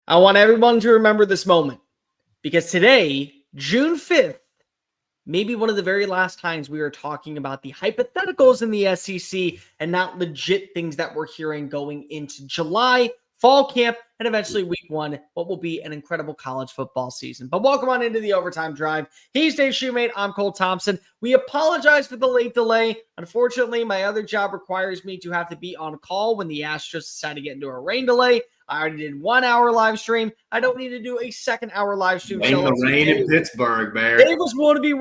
I want everyone to remember this moment because today, June 5th, may be one of the very last times we are talking about the hypotheticals in the SEC and not legit things that we're hearing going into July, fall camp, and eventually week one, what will be an incredible college football season. But welcome on into the Overtime Drive. He's Dave Shumate. I'm Cole Thompson. We apologize for the late delay. Unfortunately, my other job requires me to have to be on call when the Astros decide to get into a rain delay. I already did 1 hour live stream. I don't need to do a second hour live stream. Blame the rain in Pittsburgh, Bear. Dave was willing to be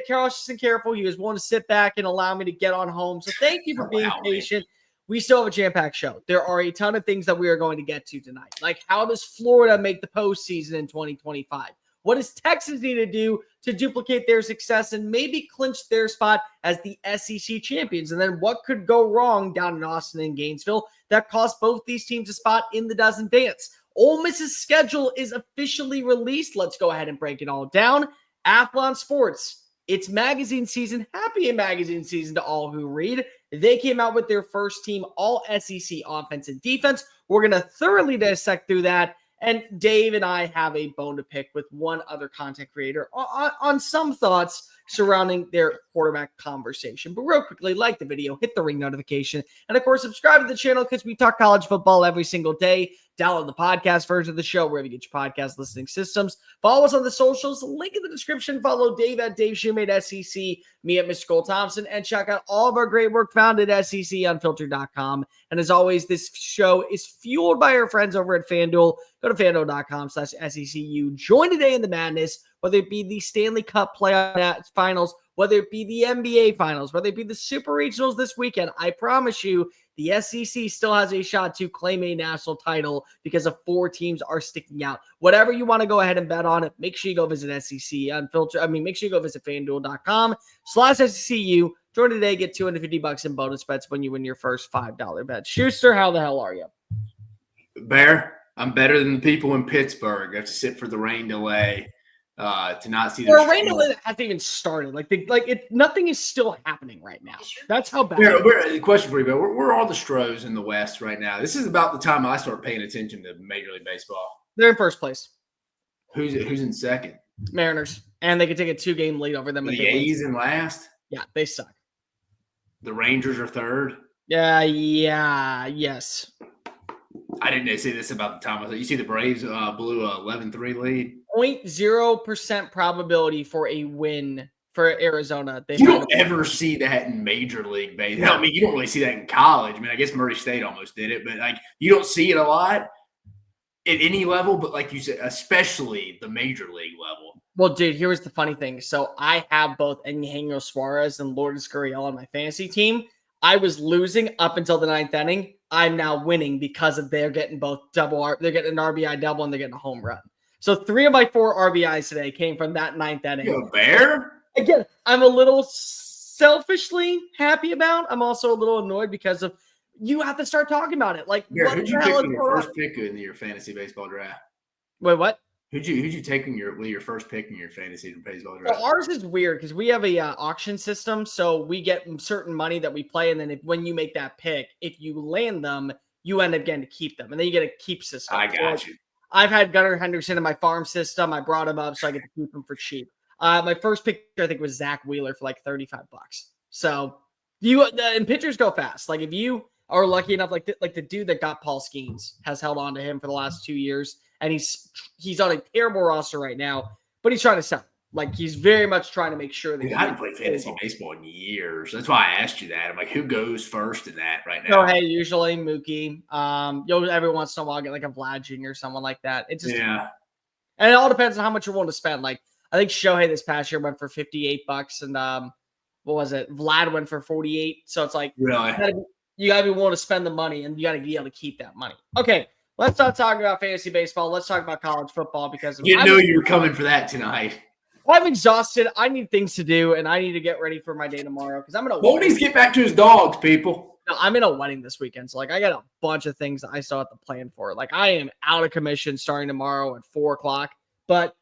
cautious and careful. He was willing to sit back and allow me to get on home. So thank you for being patient. We still have a jam-packed show. There are a ton of things that we are going to get to tonight. Like, how does Florida make the postseason in 2025? What does Texas need to do to duplicate their success and maybe clinch their spot as the SEC champions? And then what could go wrong down in Austin and Gainesville that cost both these teams a spot in the dozen dance? Ole Miss's schedule is officially released. Let's go ahead and break it all down. Athlon Sports, it's magazine season. Happy magazine season to all who read. They came out with their first team All-SEC offense and defense. We're going to thoroughly dissect through that. And Dave and I have a bone to pick with one other content creator on some thoughts surrounding their quarterback conversation. But real quickly, like the video, hit the ring notification, and of course, subscribe to the channel because we talk college football every single day. Download the podcast version of the show wherever you get your podcast listening systems. Follow us on the socials. Link in the description. Follow Dave at Dave Shumate SEC, me at Mr. Cole Thompson, and check out all of our great work found at SECUnfiltered.com. And as always, this show is fueled by our friends over at FANDUEL. Go to FANDUEL.com/SECU. Join today in the madness, whether it be the Stanley Cup playoff finals, whether it be the NBA finals, whether it be the Super Regionals this weekend. I promise you, the SEC still has a shot to claim a national title because of 4 teams are sticking out. Whatever you want to go ahead and bet on it, make sure you go visit SEC Unfiltered. Make sure you go visit FANDUEL.com/SECU. Join today, get $250 in bonus bets when you win your first $5 bet. Schuster, how the hell are you? Bear, I'm better than the people in Pittsburgh. I have to sit for the rain delay to not see the rain delay that hasn't even started. Nothing is still happening right now. That's how bad. Yeah, question for you, Bear. Where are the Stros in the West right now? This is about the time I start paying attention to Major League Baseball. They're in first place. Who's in second? Mariners, and they can take a 2-game lead over them. The A's in last. Yeah, they suck. The Rangers are third. Yes. I didn't say this about the time. You see the Braves blew a 11-3 lead. 0.0% probability for a win for Arizona. You don't ever see that in Major League Baseball. I mean, you don't really see that in college. I mean, I guess Murray State almost did it, but you don't see it a lot at any level. But like you said, especially the Major League level. Well, dude, here's the funny thing. So I have both Eugenio Suarez and Lourdes Gurriel on my fantasy team. I was losing up until the 9th inning. I'm now winning because of they're getting both double. They're getting an RBI double and they're getting a home run. So 3 of my 4 RBIs today came from that 9th inning. You a Bear? Again, I'm a little selfishly happy about. I'm also a little annoyed because of you have to start talking about it. Like, Bear, who'd you pick in your first pick in your fantasy baseball draft? Wait, what? Who'd you take in your first pick in your fantasy baseball draft? Well, ours is weird because we have a auction system, so we get certain money that we play, and then when you make that pick, if you land them, you end up getting to keep them, and then you get a keep system. I got you. I've had Gunnar Henderson in my farm system. I brought him up so I get to keep him for cheap. My first pick, I think, was Zach Wheeler for like $35. So and pitchers go fast. Like if you are lucky enough, like the dude that got Paul Skeens has held on to him for the last 2 years. And he's on a terrible roster right now, but he's trying to sell. Like he's very much trying to make sure that I haven't played fantasy baseball in years. That's why I asked you that. I'm like, who goes first in that right now? Oh, hey, usually Mookie. You'll every once in a while get like a Vlad Jr. or someone like that. It just and it all depends on how much you're willing to spend. Like I think Shohei this past year went for $58, and what was it? Vlad went for 48. So it's like really you gotta be willing to spend the money, and you gotta be able to keep that money. Okay. Let's not talk about fantasy baseball. Let's talk about college football because you knew you were coming for that tonight. I'm exhausted. I need things to do, and I need to get ready for my day tomorrow because I'm in a wedding. Needs to get back to his dogs, people. No, I'm in a wedding this weekend, so I got a bunch of things that I still have to plan for. Like I am out of commission starting tomorrow at 4:00, but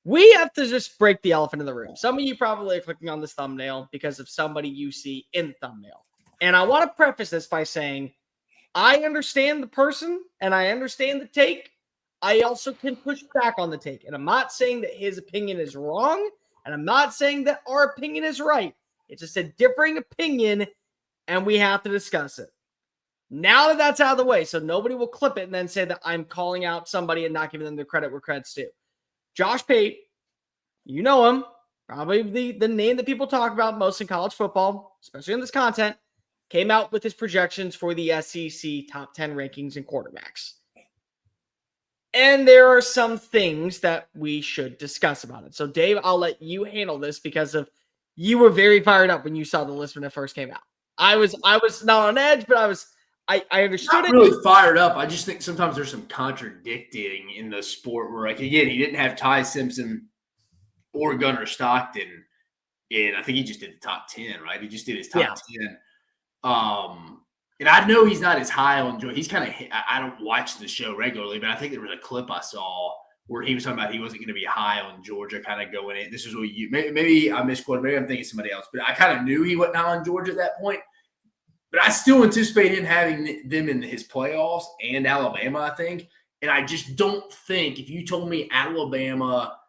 we have to just break the elephant in the room. Some of you probably are clicking on this thumbnail because of somebody you see in the thumbnail, and I want to preface this by saying I understand the person and I understand the take. I also can push back on the take. And I'm not saying that his opinion is wrong, and I'm not saying that our opinion is right. It's just a differing opinion, and we have to discuss it. Now that that's out of the way, so nobody will clip it and then say that I'm calling out somebody and not giving them the credit where credit's due. Josh Pate, you know him, probably the name that people talk about most in college football, especially in this content, came out with his projections for the SEC top 10 rankings and quarterbacks. And there are some things that we should discuss about it. So, Dave, I'll let you handle this because you were very fired up when you saw the list when it first came out. I was not on edge, but I understood Not it. really fired up. I just think sometimes there's some contradicting in the sport where, like, again, he didn't have Ty Simpson or Gunnar Stockton in. I think he just did the top 10, right? He just did his top 10. And I know he's not as high on Georgia. He's kind of – I don't watch the show regularly, but I think there was a clip I saw where he was talking about he wasn't going to be high on Georgia kind of going in. This is what you – maybe I misquoted. Maybe I'm thinking somebody else. But I kind of knew he wasn't high on Georgia at that point. But I still anticipate him having them in his playoffs and Alabama, I think. And I just don't think – if you told me Alabama –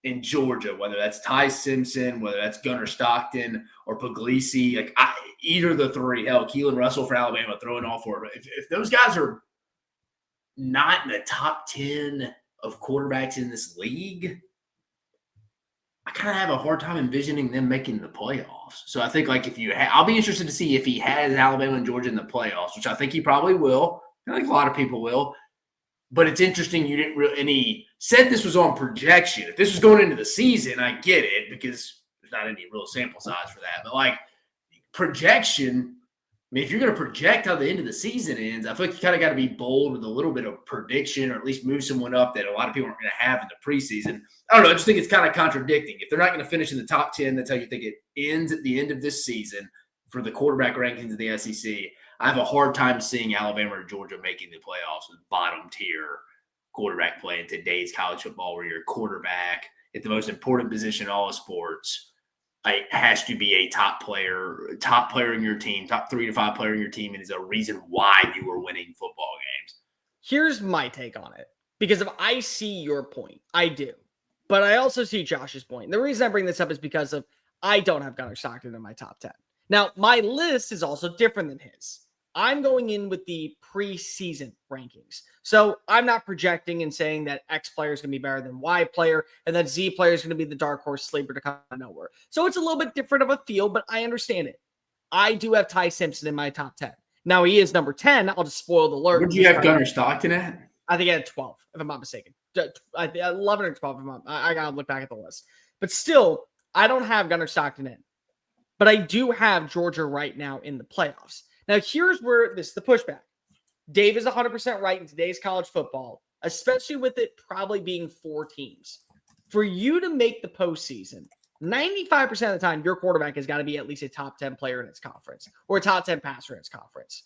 in Georgia, whether that's Ty Simpson, whether that's Gunnar Stockton or Puglisi, like either of the three, hell, Keelan Russell for Alabama, throwing all four. If those guys are not in the top 10 of quarterbacks in this league, I kind of have a hard time envisioning them making the playoffs. So I think, like, if you I'll be interested to see if he has Alabama and Georgia in the playoffs, which I think he probably will. I think a lot of people will. But it's interesting you didn't really – and he said this was on projection. If this was going into the season, I get it because there's not any real sample size for that. But, like, projection, I mean, if you're going to project how the end of the season ends, I feel like you kind of got to be bold with a little bit of prediction or at least move someone up that a lot of people aren't going to have in the preseason. I don't know. I just think it's kind of contradicting. If they're not going to finish in the top 10, that's how you think it ends at the end of this season for the quarterback rankings of the SEC. I have a hard time seeing Alabama or Georgia making the playoffs with bottom tier quarterback play in today's college football, where your quarterback at the most important position in all of sports has to be a top player in your team, top 3 to 5 player in your team, and is a reason why you are winning football games. Here's my take on it, because if I see your point, I do, but I also see Josh's point. And the reason I bring this up is because of I don't have Gunnar Stockton in my top 10. Now, my list is also different than his. I'm going in with the preseason rankings. So I'm not projecting and saying that X player is going to be better than Y player and that Z player is going to be the dark horse sleeper to come out of nowhere. So it's a little bit different of a feel, but I understand it. I do have Ty Simpson in my top 10. Now he is number 10. I'll just spoil the alert. Where do you have Gunnar Stockton at? I think I had 12, if I'm not mistaken. 11 or 12. I got to look back at the list. But still, I don't have Gunnar Stockton in. But I do have Georgia right now in the playoffs. Now, here's where this is the pushback. Dave is 100% right in today's college football, especially with it probably being 4 teams. For you to make the postseason, 95% of the time, your quarterback has got to be at least a top 10 player in its conference or a top 10 passer in its conference.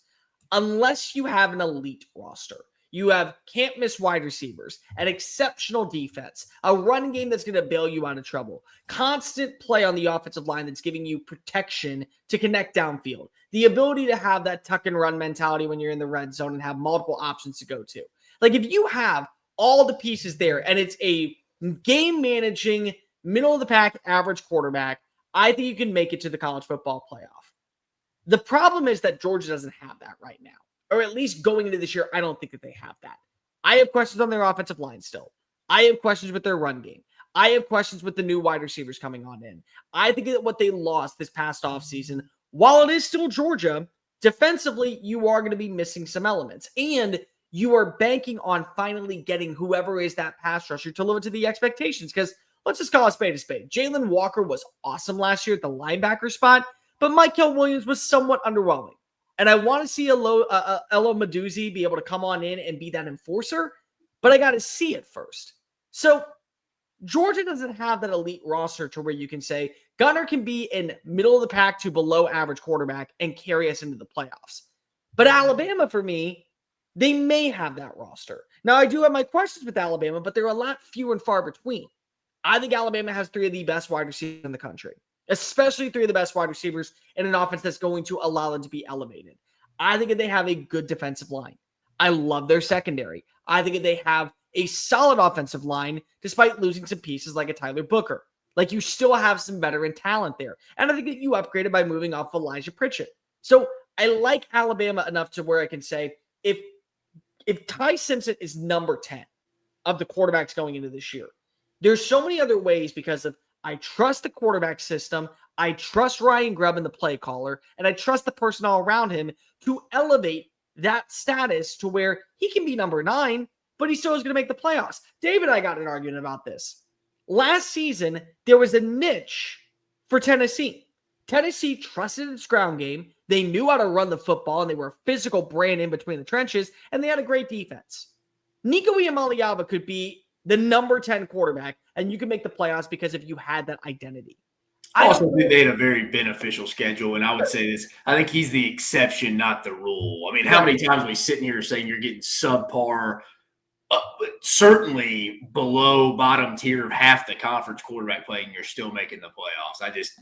Unless you have an elite roster. You have can't miss wide receivers, an exceptional defense, a run game that's going to bail you out of trouble, constant play on the offensive line that's giving you protection to connect downfield, the ability to have that tuck and run mentality when you're in the red zone and have multiple options to go to. Like, if you have all the pieces there and it's a game managing, middle of the pack, average quarterback, I think you can make it to the college football playoff. The problem is that Georgia doesn't have that right now. Or at least going into this year, I don't think that they have that. I have questions on their offensive line still. I have questions with their run game. I have questions with the new wide receivers coming on in. I think that what they lost this past offseason, while it is still Georgia, defensively, you are going to be missing some elements. And you are banking on finally getting whoever is that pass rusher to live up to the expectations. Because let's just call a spade a spade. Jalen Walker was awesome last year at the linebacker spot, but Michael Williams was somewhat underwhelming. And I want to see Elo Meduzzi be able to come on in and be that enforcer, but I got to see it first. So Georgia doesn't have that elite roster to where you can say Gunnar can be in middle of the pack to below average quarterback and carry us into the playoffs. But Alabama, for me, they may have that roster. Now, I do have my questions with Alabama, but they're a lot few and far between. I think Alabama has 3 of the best wide receivers in the country, especially 3 of the best wide receivers in an offense that's going to allow them to be elevated. I think that they have a good defensive line. I love their secondary. I think that they have a solid offensive line despite losing some pieces like a Tyler Booker. Like, you still have some veteran talent there. And I think that you upgraded by moving off Elijah Pritchett. So I like Alabama enough to where I can say if Ty Simpson is number 10 of the quarterbacks going into this year, there's so many other ways because of I trust the quarterback system, I trust Ryan Grubb, the play caller, and I trust the personnel around him to elevate that status to where he can be number 9, but he still is going to make the playoffs. David and I got an argument about this. Last season, there was a niche for Tennessee. Tennessee trusted its ground game. They knew how to run the football, and they were a physical brand in between the trenches, and they had a great defense. Nico Iamaleava could be the number 10 quarterback, and you can make the playoffs because if you had that identity. I also think they had a very beneficial schedule, and I would say this. I think he's the exception, not the rule. I mean, how many times are we sitting here saying you're getting subpar, certainly below bottom tier of half the conference quarterback play, and you're still making the playoffs? I just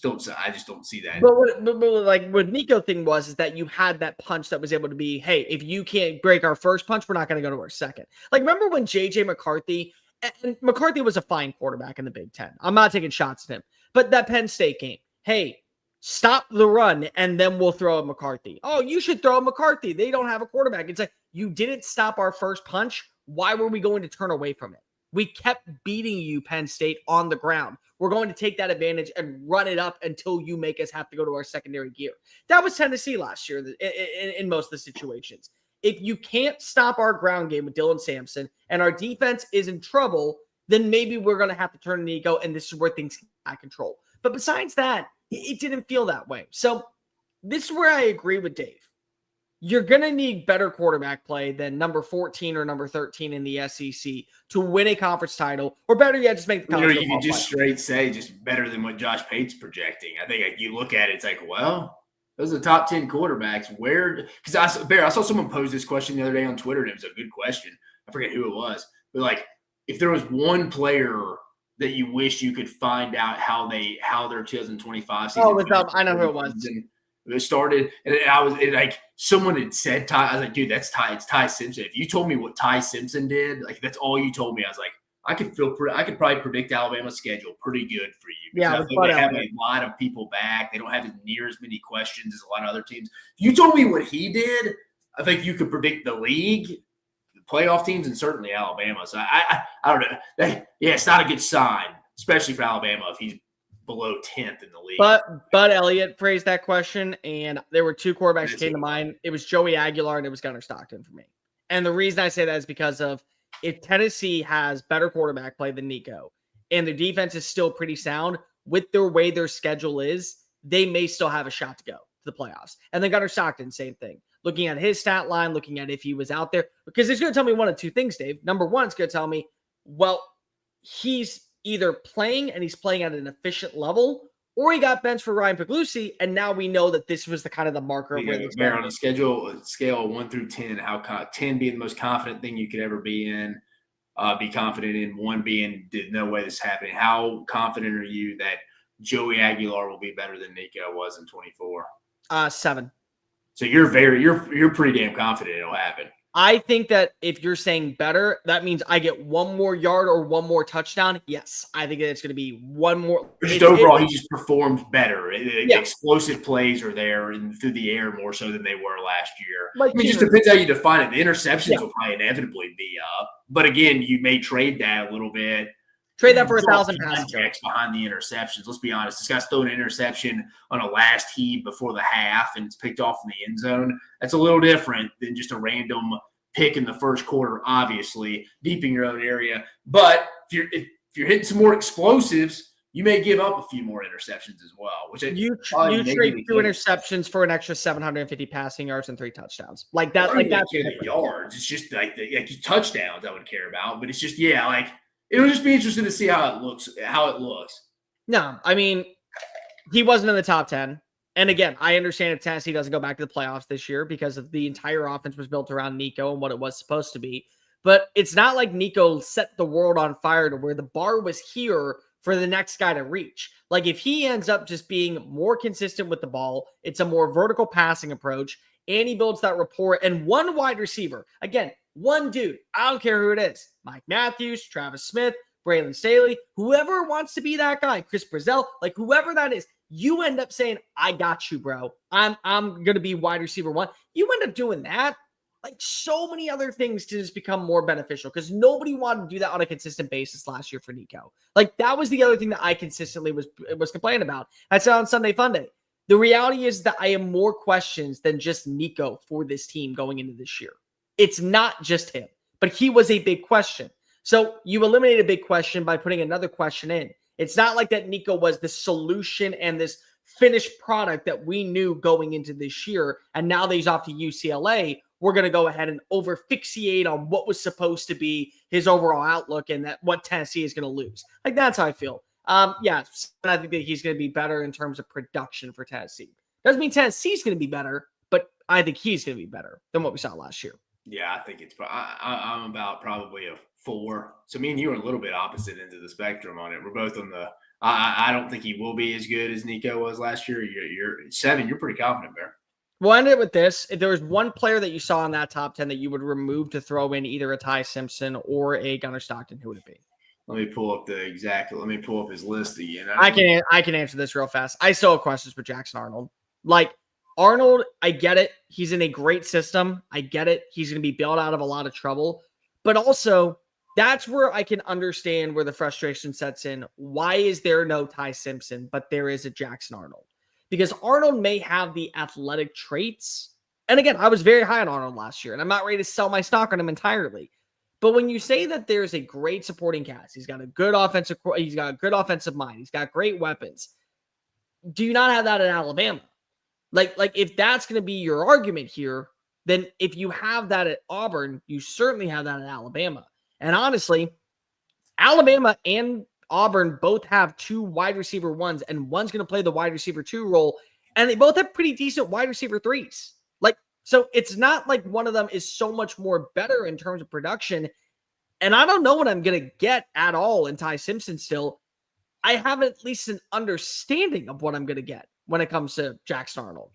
don't see that. But what Nico thing is that you had that punch that was able to be, hey, if you can't break our first punch, we're not going to go to our second. Like, remember when J.J. McCarthy, and McCarthy was a fine quarterback in the Big Ten. I'm not taking shots at him. But that Penn State game, hey, stop the run, and then we'll throw at McCarthy. Oh, you should throw at McCarthy. They don't have a quarterback. It's like, you didn't stop our first punch. Why were we going to turn away from it? We kept beating you, Penn State, on the ground. We're going to take that advantage and run it up until you make us have to go to our secondary gear. That was Tennessee last year in most of the situations. If you can't stop our ground game with Dylan Sampson and our defense is in trouble, then maybe we're going to have to turn to Nico, and this is where things get out of control. But besides that, it didn't feel that way. So this is where I agree with Dave. You're going to need better quarterback play than number 14 or number 13 in the SEC to win a conference title, or better yet, just make the conference. You can just straight say just better than what Josh Pate's projecting. I think you look at it, it's like, well, those are the top 10 quarterbacks. Where? Because I saw someone pose this question the other day on Twitter, and it was a good question. I forget who it was, but like, if there was one player that you wish you could find out how their 2025 season. I know who it was. It started, and like someone had said Ty. I was like, dude, it's Ty Simpson. If you told me what Ty Simpson did, like that's all you told me, I was like, I could probably predict Alabama's schedule pretty good for you. Yeah, I think they have a lot of people back. They don't have near as many questions as a lot of other teams. If you told me what he did, I think you could predict the league, the playoff teams, and certainly Alabama. So I don't know. It's not a good sign, especially for Alabama if he's below 10th in the league. But Bud Elliott phrased that question, and there were two quarterbacks that came to mind. It was Joey Aguilar and it was Gunnar Stockton for me. And the reason I say that is because of if Tennessee has better quarterback play than Nico, and their defense is still pretty sound, with their way their schedule is, they may still have a shot to go to the playoffs. And then Gunnar Stockton, same thing. Looking at his stat line, looking at if he was out there, because it's going to tell me one of two things, Dave. Number one, it's going to tell me, well, he's either playing and he's playing at an efficient level, or he got benched for Ryan Puglisi, and now we know that this was the kind of the marker of where they're on a scale of 1 through 10. How 10 being the most confident thing you could ever be in, be confident in. 1 being there's no way this is happening. How confident are you that Joey Aguilar will be better than Nico was in 24? 7. So you're pretty damn confident it'll happen. I think that if you're saying better, that means I get one more yard or one more touchdown. Yes, I think it's going to be one more. Just overall, he just performs better. Explosive plays are there and through the air more so than they were last year. It just depends how you define it. The interceptions will probably inevitably be up. But again, you may trade that a little bit. Trade that for 1,000 passes behind the interceptions. Let's be honest. This guy's throwing an interception on a last heave before the half, and it's picked off in the end zone. That's a little different than just a random pick in the first quarter, obviously, deep in your own area. But if you're hitting some more explosives, you may give up a few more interceptions as well. Which you trade 2 interceptions for an extra 750 passing yards and 3 touchdowns. Like that. Like that's yards. It's just like touchdowns I would care about. But it's just it'll just be interesting to see how it looks. No, I mean, he wasn't in the top 10. And again, I understand if Tennessee doesn't go back to the playoffs this year because of the entire offense was built around Nico and what it was supposed to be. But it's not like Nico set the world on fire to where the bar was here for the next guy to reach. Like if he ends up just being more consistent with the ball, it's a more vertical passing approach, and he builds that rapport and one wide receiver. Again, one dude. I don't care who it is. Mike Matthews, Travis Smith, Braylon Staley, whoever wants to be that guy, Chris Brazell, like whoever that is, you end up saying, I got you, bro. I'm going to be wide receiver one. You end up doing that. Like so many other things to just become more beneficial because nobody wanted to do that on a consistent basis last year for Nico. Like that was the other thing that I consistently was complaining about. I said on Sunday Funday. The reality is that I have more questions than just Nico for this team going into this year. It's not just him, but he was a big question. So you eliminate a big question by putting another question in. It's not like that Nico was the solution and this finished product that we knew going into this year. And now that he's off to UCLA, we're going to go ahead and over-fixate on what was supposed to be his overall outlook and that what Tennessee is going to lose. Like, that's how I feel. Yeah, I think that he's going to be better in terms of production for Tennessee. Doesn't mean Tennessee's going to be better, but I think he's going to be better than what we saw last year. Yeah, I think it's I'm about probably a 4. So me and you are a little bit opposite ends of the spectrum on it. We're both on the I don't think he will be as good as Nico was last year. You're 7. You're pretty confident, Bear. We'll end it with this. If there was one player that you saw in that top 10 that you would remove to throw in either a Ty Simpson or a Gunnar Stockton, who would it be? Let me pull up his list again. I can answer this real fast. I still have questions for Jackson Arnold. Like Arnold, I get it. He's in a great system. I get it. He's going to be bailed out of a lot of trouble. But also, that's where I can understand where the frustration sets in. Why is there no Ty Simpson, but there is a Jackson Arnold? Because Arnold may have the athletic traits. And again, I was very high on Arnold last year, and I'm not ready to sell my stock on him entirely. But when you say that there's a great supporting cast, he's got a good offensive mind, he's got great weapons. Do you not have that in Alabama? Like if that's going to be your argument here, then if you have that at Auburn, you certainly have that at Alabama. And honestly, Alabama and Auburn both have 2 wide receiver 1s, and one's going to play the wide receiver 2 role, and they both have pretty decent wide receiver 3s. Like, so it's not like one of them is so much more better in terms of production. And I don't know what I'm going to get at all in Ty Simpson still. I have at least an understanding of what I'm going to get when it comes to Jackson Arnold.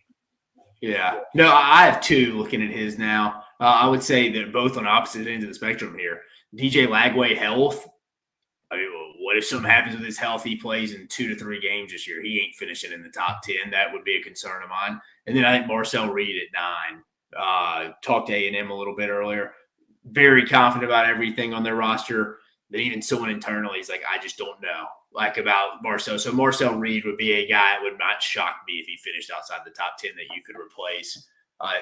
Yeah. No, I have 2 looking at his now. I would say they're both on opposite ends of the spectrum here. DJ Lagway health. I mean, what if something happens with his health? He plays in 2 to 3 games this year. He ain't finishing in the top 10. That would be a concern of mine. And then I think Marcel Reed at 9. Talked to A&M a little bit earlier. Very confident about everything on their roster. But even someone internally is like, I just don't know, like about Marcel. So Marcel Reed would be a guy that would not shock me if he finished outside the top 10 that you could replace.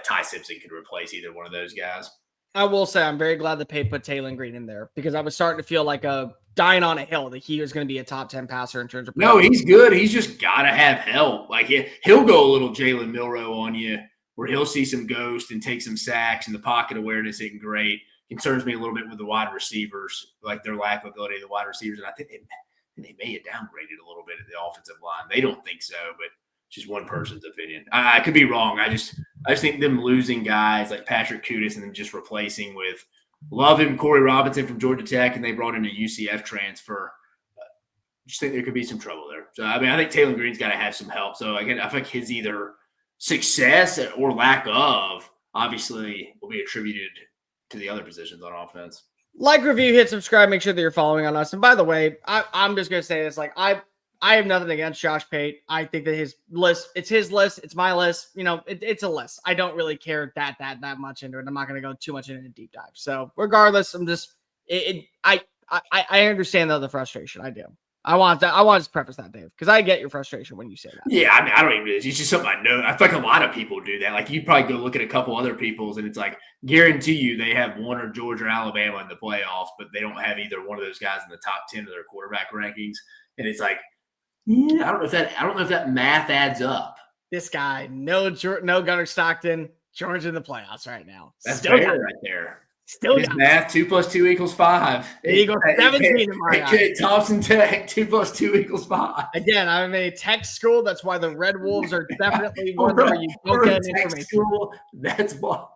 Ty Simpson could replace either one of those guys. I will say I'm very glad that Pate put Taylor Green in there because I was starting to feel like a dying on a hill that he was going to be a top 10 passer in terms of. No, he's good. He's just got to have help. Like he'll go a little Jalen Milroe on you where he'll see some ghost and take some sacks and the pocket awareness isn't great. Concerns me a little bit with the wide receivers, like their lack of ability of the wide receivers. And I think they may have downgraded a little bit at the offensive line. They don't think so, but just one person's opinion. I could be wrong. I just think them losing guys like Patrick Kudus and then just replacing with love him, Corey Robinson from Georgia Tech, and they brought in a UCF transfer. Just think there could be some trouble there. So, I mean, I think Taylor Green's got to have some help. So, again, I think his either success or lack of obviously will be attributed to the other positions on offense. Like, review, hit subscribe, make sure that you're following on us. And by the way, I'm just going to say this, like, I have nothing against Josh Pate. I think that his list, it's his list. It's my list. You know, it's a list. I don't really care that much into it. I'm not going to go too much into a deep dive. So regardless, I'm just, I understand the frustration. I do. I want to preface that, Dave, because I get your frustration when you say that. Yeah, I mean, I don't even, it's just something I know. I feel like a lot of people do that. Like, you'd probably go look at a couple other people's, and it's like, guarantee you they have one or Georgia or Alabama in the playoffs, but they don't have either one of those guys in the top 10 of their quarterback rankings. And it's like, yeah, I don't know if that math adds up. This guy, no Gunnar Stockton, Georgia in the playoffs right now. That's fair right there. Still his math, 2 + 2 = 5. Eagles 17 in my eyes. Thompson Tech, 2 + 2 = 5. Again, I'm in a tech school. That's why the Red Wolves are definitely one where you don't get information. School, that's why.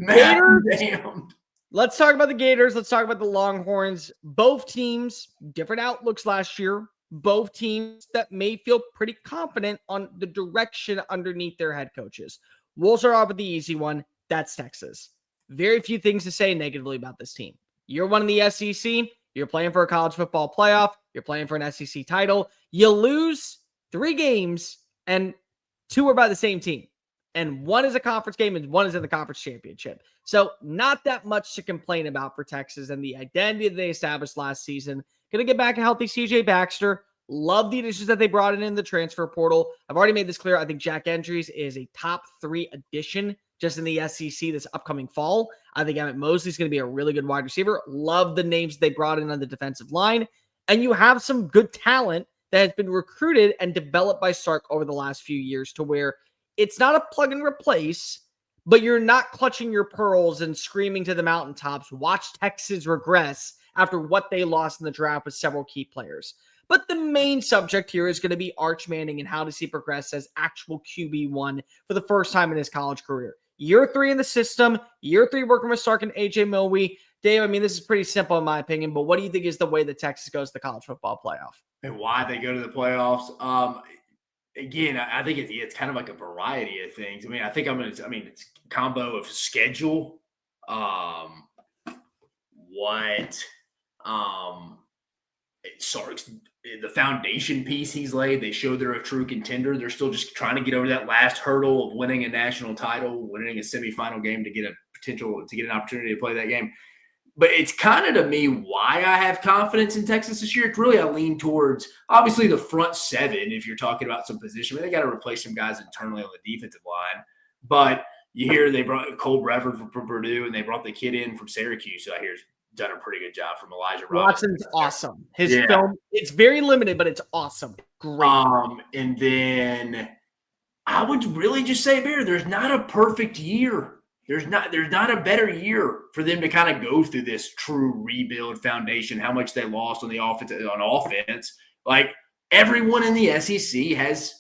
Damn. Let's talk about the Gators. Let's talk about the Longhorns. Both teams, different outlooks last year. Both teams that may feel pretty confident on the direction underneath their head coaches. We'll start off with the easy one. That's Texas. very few things to say negatively about this team. You're one in the SEC. You're playing for a college football playoff. You're playing for an SEC title. You lose 3 games, and 2 are by the same team. And 1 is a conference game, and 1 is in the conference championship. So not that much to complain about for Texas and the identity that they established last season. Going to get back a healthy CJ Baxter. Love the additions that they brought in the transfer portal. I've already made this clear. I think Jack Entries is a top 3 addition just in the SEC this upcoming fall. I think Emmett Mosley is going to be a really good wide receiver. Love the names they brought in on the defensive line. And you have some good talent that has been recruited and developed by Sark over the last few years to where it's not a plug and replace, but you're not clutching your pearls and screaming to the mountaintops. Watch Texas regress after what they lost in the draft with several key players. But the main subject here is going to be Arch Manning and how does he progress as actual QB1 for the first time in his college career. Year 3 in the system, year 3 working with Sark and AJ Milwee. Dave, I mean, this is pretty simple in my opinion, but what do you think is the way that Texas goes to the college football playoff? And why they go to the playoffs? Again, I think it's kind of like a variety of things. I mean, it's a combo of schedule, Sark's the foundation piece he's laid. They show they're a true contender. They're still just trying to get over that last hurdle of winning a national title, winning a semifinal game to get an opportunity to play that game. But it's kind of, to me, why I have confidence in Texas this year. It's really, I lean towards, obviously, the front 7, if you're talking about some position. I mean, they got to replace some guys internally on the defensive line. But you hear they brought Cole Brevard from Purdue, and they brought the kid in from Syracuse, so I hear he's done a pretty good job from Elijah Robinson. Watson's awesome. His film, it's very limited, but it's awesome. Great. And then I would really just say, Bear, there's not a perfect year. There's not a better year for them to kind of go through this true rebuild foundation, how much they lost on offense. Like, everyone in the SEC has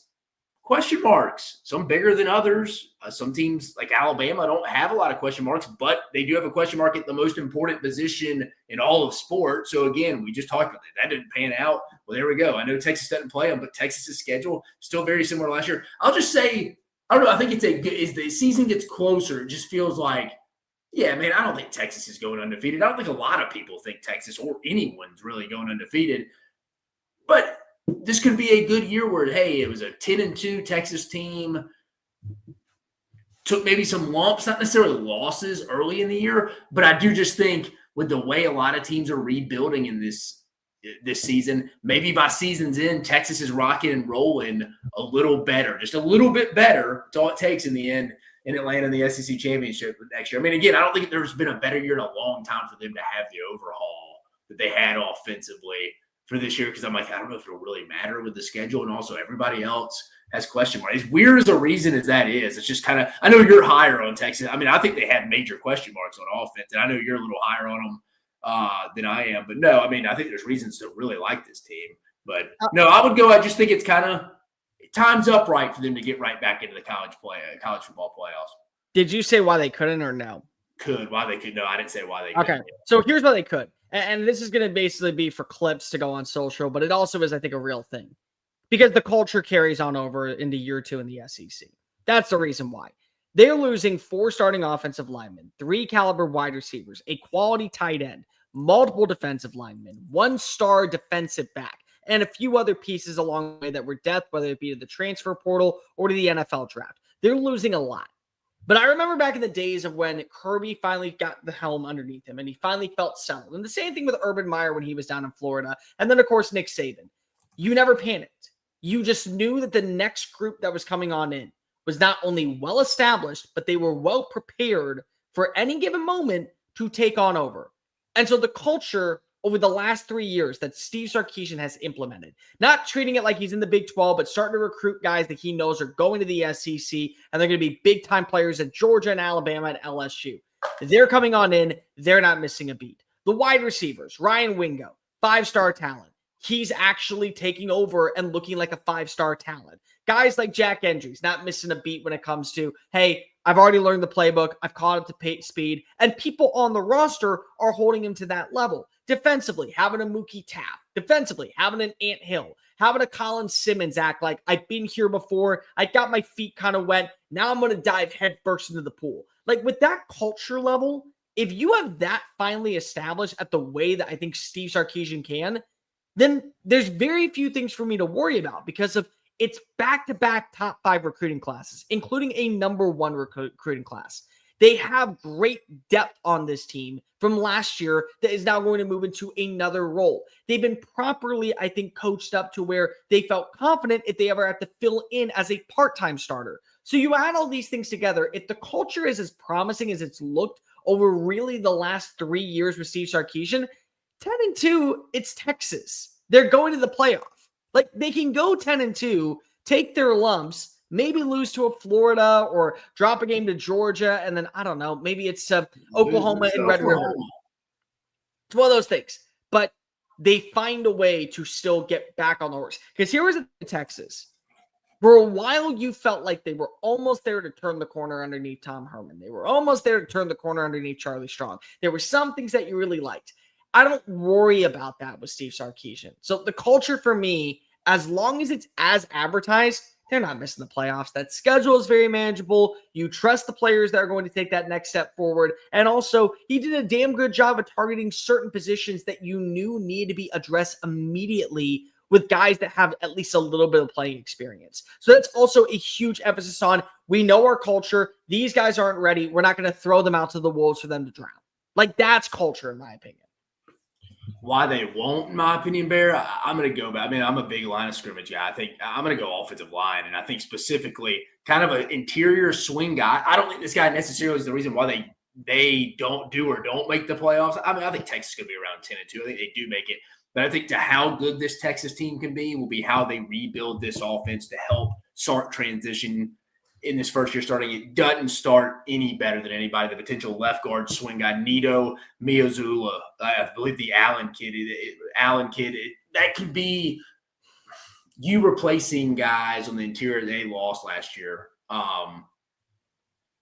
question marks, some bigger than others. Some teams like Alabama don't have a lot of question marks, but they do have a question mark at the most important position in all of sport. So, again, we just talked about that didn't pan out. Well, there we go. I know Texas doesn't play them, but Texas's schedule still very similar to last year. I'll just say, I don't know. I think as the season gets closer, it just feels like, yeah, man, I don't think Texas is going undefeated. I don't think a lot of people think Texas or anyone's really going undefeated. But this could be a good year where, hey, it was a 10-2 Texas team, took maybe some lumps, not necessarily losses early in the year, but I do just think with the way a lot of teams are rebuilding in this season, maybe by season's end, Texas is rocking and rolling a little better, just a little bit better. It's all it takes in the end in Atlanta in the SEC championship next year. I mean, again, I don't think there's been a better year in a long time for them to have the overhaul that they had offensively for this year, because I'm like, I don't know if it'll really matter with the schedule, and also everybody else has question marks. As weird as a reason as that is, it's just kind of, I know you're higher on Texas. I mean, I think they had major question marks on offense, and I know you're a little higher on them than I am. But no, I mean, I think there's reasons to really like this team. But no, I just think it's kind of time's up right for them to get right back into the college football playoffs. Did you say why they couldn't or no? Why they could. No, I didn't say why they couldn't. Okay, so here's why they could. And this is going to basically be for clips to go on social, but it also is, I think, a real thing. Because the culture carries on over into year 2 in the SEC. That's the reason why. They're losing 4 starting offensive linemen, 3 caliber wide receivers, a quality tight end, multiple defensive linemen, 1-star defensive back, and a few other pieces along the way that were depth, whether it be to the transfer portal or to the NFL draft. They're losing a lot. But I remember back in the days of when Kirby finally got the helm underneath him and he finally felt settled. And the same thing with Urban Meyer when he was down in Florida. And then, of course, Nick Saban. You never panicked. You just knew that the next group that was coming on in was not only well established, but they were well prepared for any given moment to take on over. And so the culture over the last 3 years that Steve Sarkisian has implemented, not treating it like he's in the Big 12, but starting to recruit guys that he knows are going to the SEC, and they're going to be big-time players at Georgia and Alabama and LSU. They're coming on in. They're not missing a beat. The wide receivers, Ryan Wingo, 5-star talent. He's actually taking over and looking like a 5-star talent. Guys like Jack Entries, not missing a beat when it comes to, hey, I've already learned the playbook. I've caught up to Pate speed. And people on the roster are holding him to that level. Defensively, having a Mookie Tapp. Defensively, having an Ant Hill. Having a Colin Simmons act like, I've been here before. I got my feet kind of wet. Now I'm going to dive headfirst into the pool. Like with that culture level, if you have that finally established at the way that I think Steve Sarkisian can, then there's very few things for me to worry about because of it's back-to-back top 5 recruiting classes, including a number 1 recruiting class. They have great depth on this team from last year that is now going to move into another role. They've been properly, I think, coached up to where they felt confident if they ever had to fill in as a part-time starter. So you add all these things together. If the culture is as promising as it's looked over really the last 3 years with Steve Sarkisian, 10-2, it's Texas. They're going to the playoff. Like they can go 10-2, take their lumps, maybe lose to a Florida or drop a game to Georgia, and then I don't know, maybe it's Oklahoma and Red River. It's one of those things. But they find a way to still get back on the horse. Because here was Texas. For a while, you felt like they were almost there to turn the corner underneath Tom Herman. They were almost there to turn the corner underneath Charlie Strong. There were some things that you really liked. I don't worry about that with Steve Sarkisian. So the culture for me, as long as it's as advertised, they're not missing the playoffs. That schedule is very manageable. You trust the players that are going to take that next step forward. And also, he did a damn good job of targeting certain positions that you knew needed to be addressed immediately with guys that have at least a little bit of playing experience. So that's also a huge emphasis on, we know our culture. These guys aren't ready. We're not going to throw them out to the wolves for them to drown. Like, that's culture, in my opinion. Why they won't, in my opinion, Bear, I'm going to go back. I mean, I'm a big line of scrimmage guy. I think I'm going to go offensive line, and I think specifically kind of an interior swing guy. I don't think this guy necessarily is the reason why they don't do or don't make the playoffs. I mean, I think Texas is going to be around 10-2. I think they do make it. But I think to how good this Texas team can be will be how they rebuild this offense to help Sark transition in this first year starting. It doesn't start any better than anybody. The potential left guard swing guy, Nito Miazula, I believe the Allen kid, that could be you replacing guys on the interior they lost last year.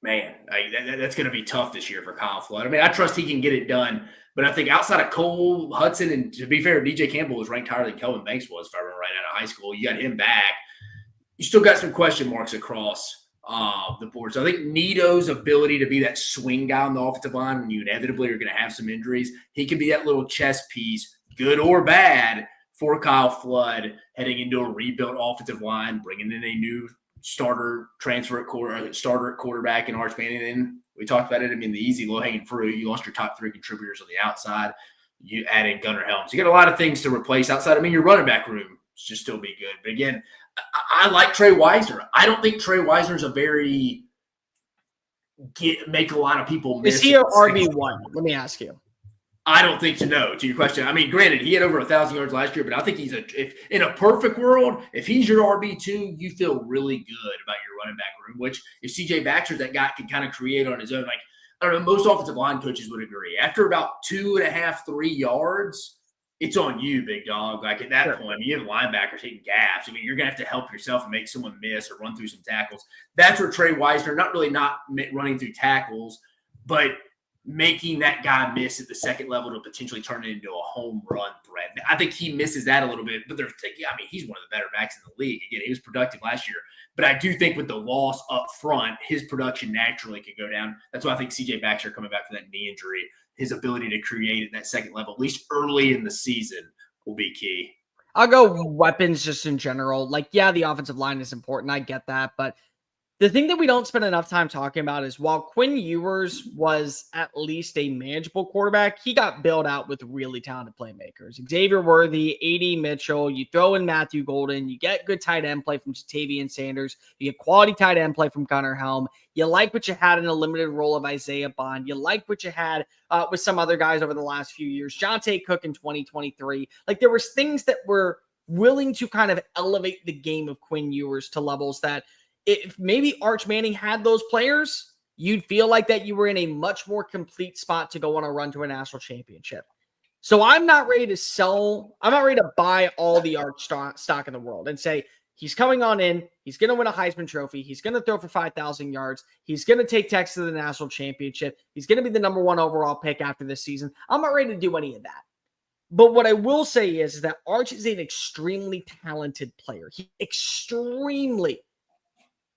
That's going to be tough this year for Kyle Flood. I mean, I trust he can get it done, but I think outside of Cole Hudson, and to be fair, DJ Campbell was ranked higher than Kelvin Banks was, if I remember right, out of high school. You got him back. You still got some question marks across the board. So I think Nito's ability to be that swing guy on the offensive line when you inevitably are going to have some injuries, he can be that little chess piece, good or bad, for Kyle Flood heading into a rebuilt offensive line, bringing in a new starter at quarterback in Arch Manning. And we talked about it. I mean, the easy low-hanging fruit, you lost your top 3 contributors on the outside. You add in Gunnar Helms. You got a lot of things to replace outside. I mean, your running back room should still be good. But again, I like Trey Wisner. I don't think Trey Wisner is a very make a lot of people miss. Is he an RB1? Let me ask you. I don't think so, no, to your question. I mean, granted, he had over 1,000 yards last year, but I think if in a perfect world, if he's your RB2, you feel really good about your running back room, which if CJ Baxter's that guy can kind of create on his own. Like, I don't know, most offensive line coaches would agree. After about 2.5, 3 yards, it's on you, big dog. Like at that point, I mean, you have linebackers hitting gaps. I mean, you're going to have to help yourself and make someone miss or run through some tackles. That's where Trey Wisner, not running through tackles, but making that guy miss at the second level to potentially turn it into a home run threat. I think he misses that a little bit, but he's one of the better backs in the league. Again, he was productive last year, but I do think with the loss up front, his production naturally could go down. That's why I think CJ Baxter coming back from that knee injury, his ability to create at that second level, at least early in the season, will be key. I'll go weapons just in general. Like, yeah, the offensive line is important. I get that, but the thing that we don't spend enough time talking about is while Quinn Ewers was at least a manageable quarterback, he got bailed out with really talented playmakers. Xavier Worthy, A.D. Mitchell, you throw in Matthew Golden, you get good tight end play from Jatavian Sanders, you get quality tight end play from Gunnar Helm. You like what you had in a limited role of Isaiah Bond. You like what you had with some other guys over the last few years. Jonte Cook in 2023. Like there was things that were willing to kind of elevate the game of Quinn Ewers to levels that if maybe Arch Manning had those players, you'd feel like that you were in a much more complete spot to go on a run to a national championship. So I'm not ready to sell. I'm not ready to buy all the Arch stock in the world and say he's coming on in. He's going to win a Heisman Trophy. He's going to throw for 5,000 yards. He's going to take Texas to the national championship. He's going to be the number 1 overall pick after this season. I'm not ready to do any of that. But what I will say is that Arch is an extremely talented player.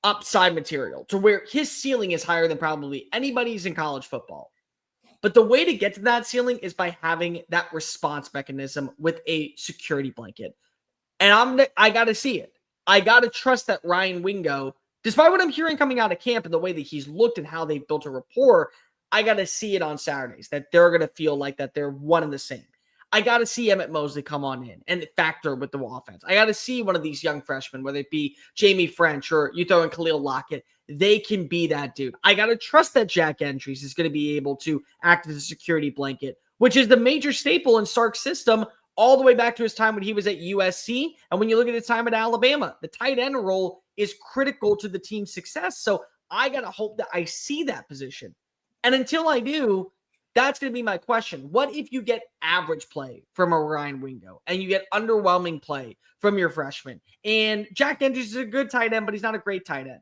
upside material to where his ceiling is higher than probably anybody's in college football. But the way to get to that ceiling is by having that response mechanism with a security blanket. And I got to see it. I got to trust that Ryan Wingo, despite what I'm hearing coming out of camp and the way that he's looked and how they've built a rapport, I got to see it on Saturdays, that they're going to feel like that they're one and the same. I got to see Emmett Mosley come on in and factor with the offense. I got to see one of these young freshmen, whether it be Jamie French or you throw in Khalil Lockett, they can be that dude. I got to trust that Jack Entries is going to be able to act as a security blanket, which is the major staple in Sark's system all the way back to his time when he was at USC. And when you look at his time at Alabama, the tight end role is critical to the team's success. So I got to hope that I see that position. And until I do, that's going to be my question. What if you get average play from a Ryan Wingo and you get underwhelming play from your freshman? And Jack Andrews is a good tight end, but he's not a great tight end.